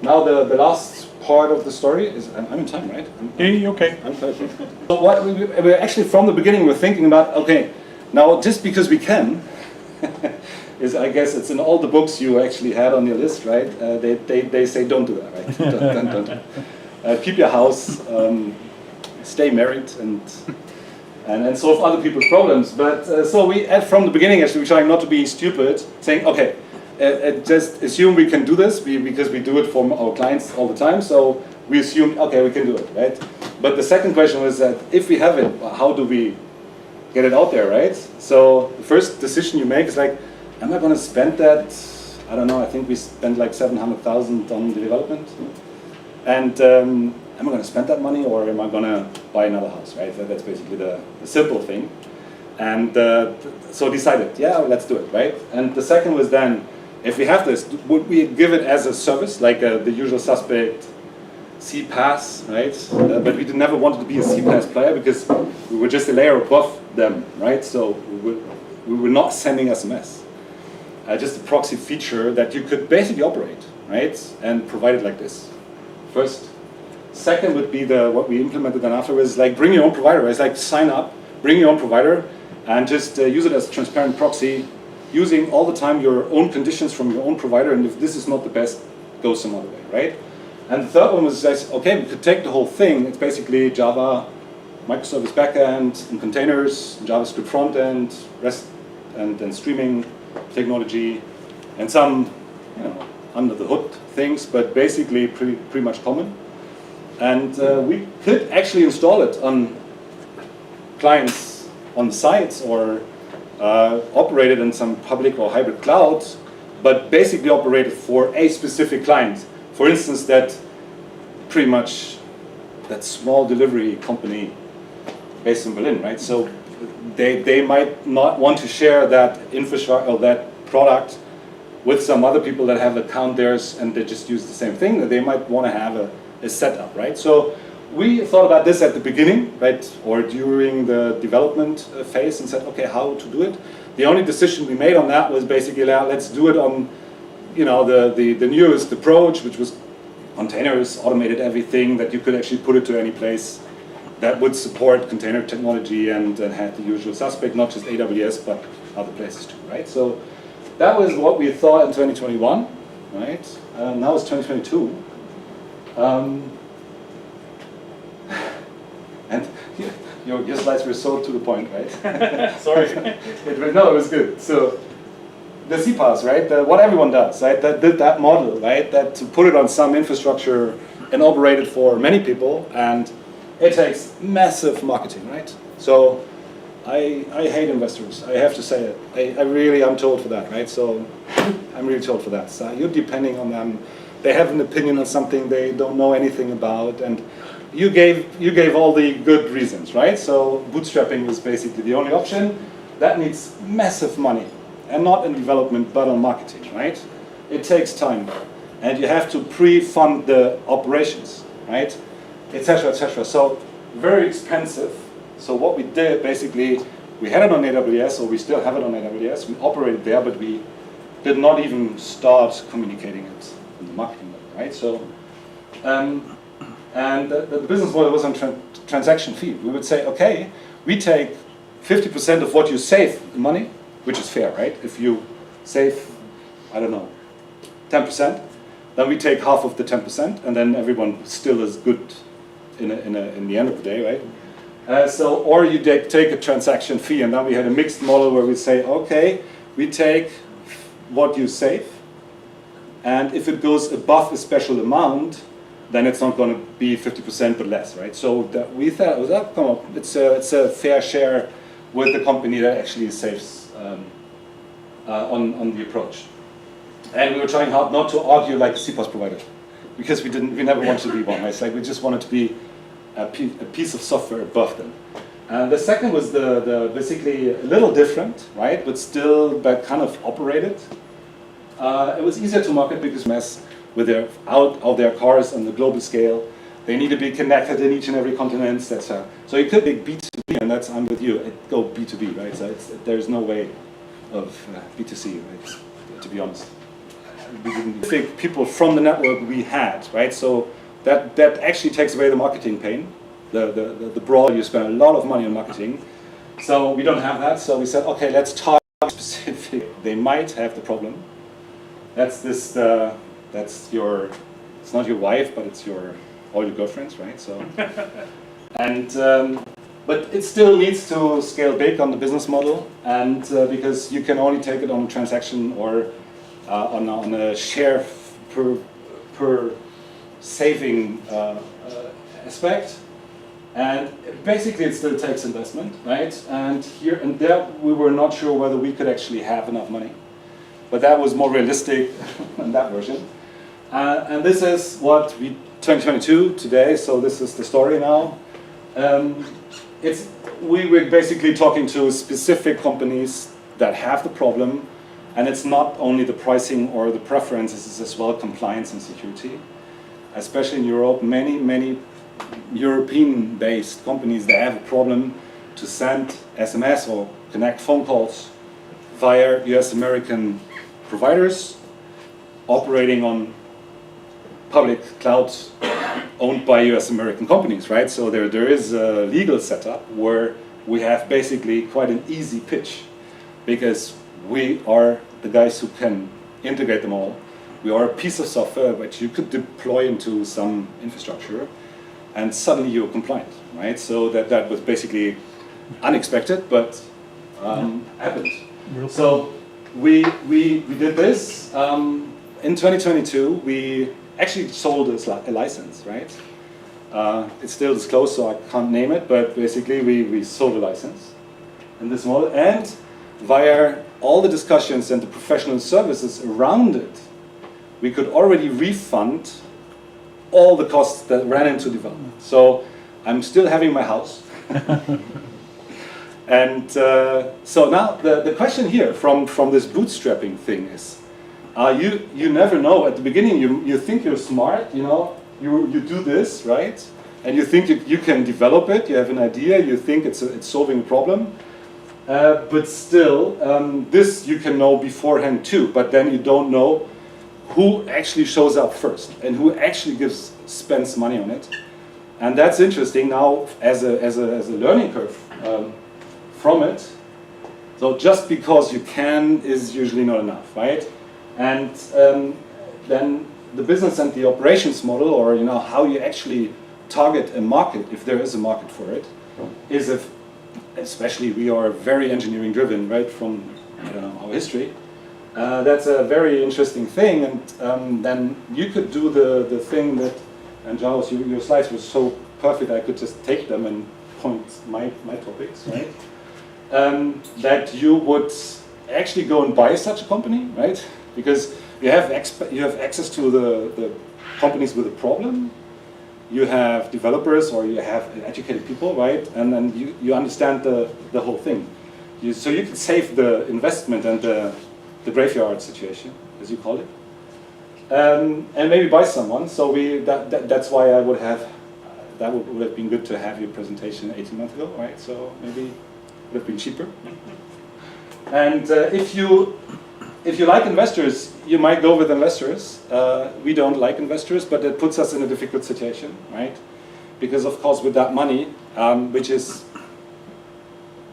now the last part of the story is, I'm in time, right? Yeah, okay. I'm perfect. So what we're actually, from the beginning, we're thinking about, okay, now just because we can, I guess it's in all the books you actually had on your list, right? They say don't do that, right? don't. Keep your house, stay married, and solve other people's problems. But so we, from the beginning, actually, we're trying not to be stupid, saying, okay, just assume we can do this because we do it for our clients all the time. So we assume, okay, we can do it, right? But the second question was that if we have it, how do we get it out there, right? So the first decision you make is like, am I going to spend that? I don't know. I think we spent like 700,000 on the development, and am I going to spend that money, or am I going to buy another house, right? That's basically the simple thing. And so decided, yeah, let's do it, right? And the second was then, if we have this, would we give it as a service, like the usual suspect CPaaS, right? But we never wanted to be a CPaaS player because we were just a layer above them, right? So we were not sending SMS. just a proxy feature that you could basically operate, right? And provide it like this. First. Second would be what we implemented then afterwards, like bring your own provider. It's like sign up, bring your own provider, and just use it as a transparent proxy, using all the time your own conditions from your own provider, and if this is not the best, go some other way, right? And the third one was, okay, we could take the whole thing. It's basically Java, microservice backend, and containers, JavaScript frontend, REST, and streaming technology, and some, under the hood things, but basically pretty much common. And we could actually install it on clients on sites or operate it in some public or hybrid clouds, but basically operate it for a specific client. For instance, that small delivery company based in Berlin, right? So they might not want to share that infrastructure or that product with some other people that have account theirs and they just use the same thing. They might want to have a setup, right? So we thought about this at the beginning, right, or during the development phase, and said, okay, how to do it. The only decision we made on that was basically, let's do it on, the newest approach, which was containers, automated everything, that you could actually put it to any place that would support container technology and had the usual suspect, not just AWS, but other places too, right? So that was what we thought in 2021, right? Now it's 2022. And your slides were so to the point, right? Sorry. No, it was good. So the CPaaS, right? What everyone does, right? That did that model, right? That to put it on some infrastructure and operate it for many people, and it takes massive marketing, right? So I hate investors. I have to say it. I'm told for that, right? So I'm really told for that. So you're depending on them. They have an opinion on something they don't know anything about, and you gave all the good reasons, right? So bootstrapping was basically the only option. That needs massive money, and not in development, but on marketing, right? It takes time, and you have to pre-fund the operations, right? Etc. etc. So very expensive. So what we did basically, we had it on AWS, or we still have it on AWS. We operated there, but we did not even start communicating it in the marketing level, right? So, and the business model was on transaction fee. We would say, okay, we take 50% of what you save in money, which is fair, right? If you save, I don't know, 10%, then we take half of the 10%, and then everyone still is good in the end of the day, right? Or you take a transaction fee, and then we had a mixed model where we say, okay, we take what you save, and if it goes above a special amount, then it's not going to be 50% but less, right? So we thought, it's a fair share with the company that actually saves on the approach. And we were trying hard not to argue like a CPaaS provider, because we never wanted to be one, right? It's like we just wanted to be a piece of software above them. And the second was the basically a little different, right? But still, but kind of operated. It was easier to market because mess with their out of their cars on the global scale. They need to be connected in each and every continent. So it could be B2B, and that's I'm with you. It go B2B, right? So there's no way of B2C, right? To be honest, we didn't think people from the network we had, right? So that actually takes away the marketing pain. The broad, you spend a lot of money on marketing. So we don't have that. So we said, okay, let's target specific. They might have the problem. That's this. That's your. It's not your wife, but it's all your girlfriends, right? So, and but it still needs to scale big on the business model, and because you can only take it on a transaction or on a share per saving aspect, and basically it still takes investment, right? And here and there we were not sure whether we could actually have enough money, but that was more realistic in that version. And this is what we 2022 today. So this is the story now. We were basically talking to specific companies that have the problem, and it's not only the pricing or the preferences, it's as well compliance and security. Especially in Europe, many European-based companies, they have a problem to send SMS or connect phone calls via US American providers operating on public clouds owned by US American companies, right? So there is a legal setup where we have basically quite an easy pitch because we are the guys who can integrate them all. We are a piece of software which you could deploy into some infrastructure and suddenly you're compliant, right? So that was basically unexpected, but happened. So we did this. In 2022, we actually sold a license, right? It's still disclosed, so I can't name it, but basically we sold a license in this model. And via all the discussions and the professional services around it, we could already refund all the costs that ran into development. So I'm still having my house. And so now the question here from this bootstrapping thing is, you never know. At the beginning, you think you're smart, you do this, right? And you think you can develop it, you have an idea, you think it's solving a problem. But still, this you can know beforehand too, but then you don't know who actually shows up first and who actually spends money on it. And that's interesting now as a learning curve from it. So just because you can is usually not enough, right? And then the business and the operations model, or how you actually target a market, if there is a market for it, is especially we are very engineering driven, right, from our history. That's a very interesting thing, and then you could do the thing that, and Giles, your slides were so perfect, I could just take them and point my topics, right? That you would actually go and buy such a company, right? Because you have access to the companies with a problem, you have developers or you have educated people, right? And then you understand the whole thing. So you can save the investment and the graveyard situation, as you call it, and maybe buy someone. So that's why I would have, that would have been good to have your presentation 18 months ago, right? So maybe it would have been cheaper. And if you like investors, you might go with investors. We don't like investors, but it puts us in a difficult situation, right? Because of course with that money, which is,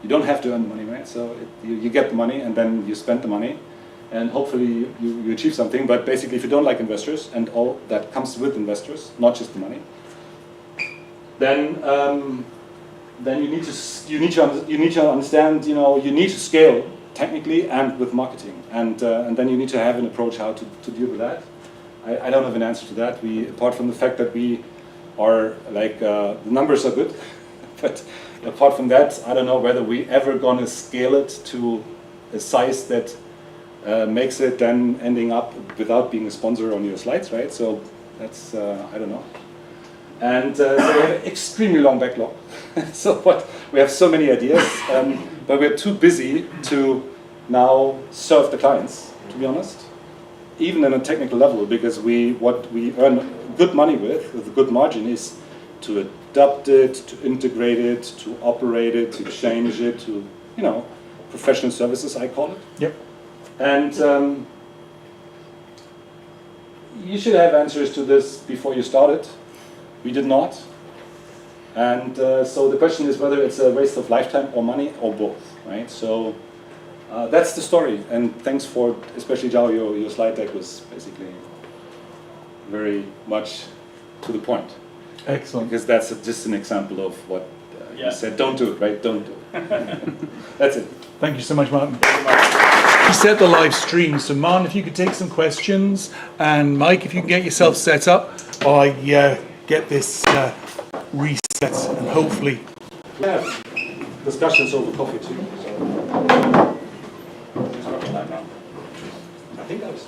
you don't have to earn the money, right? So you get the money and then you spend the money and hopefully you achieve something. But basically if you don't like investors and all that comes with investors, not just the money, then you need to understand, you need to scale technically and with marketing, and then you need to have an approach how to deal with that. I don't have an answer to that. Apart from the fact that we are like the numbers are good, but apart from that, I don't know whether we ever gonna scale it to a size that makes it then ending up without being a sponsor on your slides, right? So that's I don't know. And so we have an extremely long backlog. So we have so many ideas, but we're too busy to now serve the clients, to be honest, even on a technical level, because what we earn good money with a good margin is to adapt it, to integrate it, to operate it, to change it, to professional services, I call it. Yep. And you should have answers to this before you start it. We did not. And so the question is whether it's a waste of lifetime or money or both, right? So that's the story. And thanks for, especially Zhao, your slide deck was basically very much to the point. Excellent. Because that's just an example of what you said. Don't do it, right? Don't do it. That's it. Thank you so much, Martin. We set the live stream, so Martin, if you could take some questions, and Mike, if you can get yourself set up, while I get this reset, and hopefully We have discussions over coffee too. So. I think that was.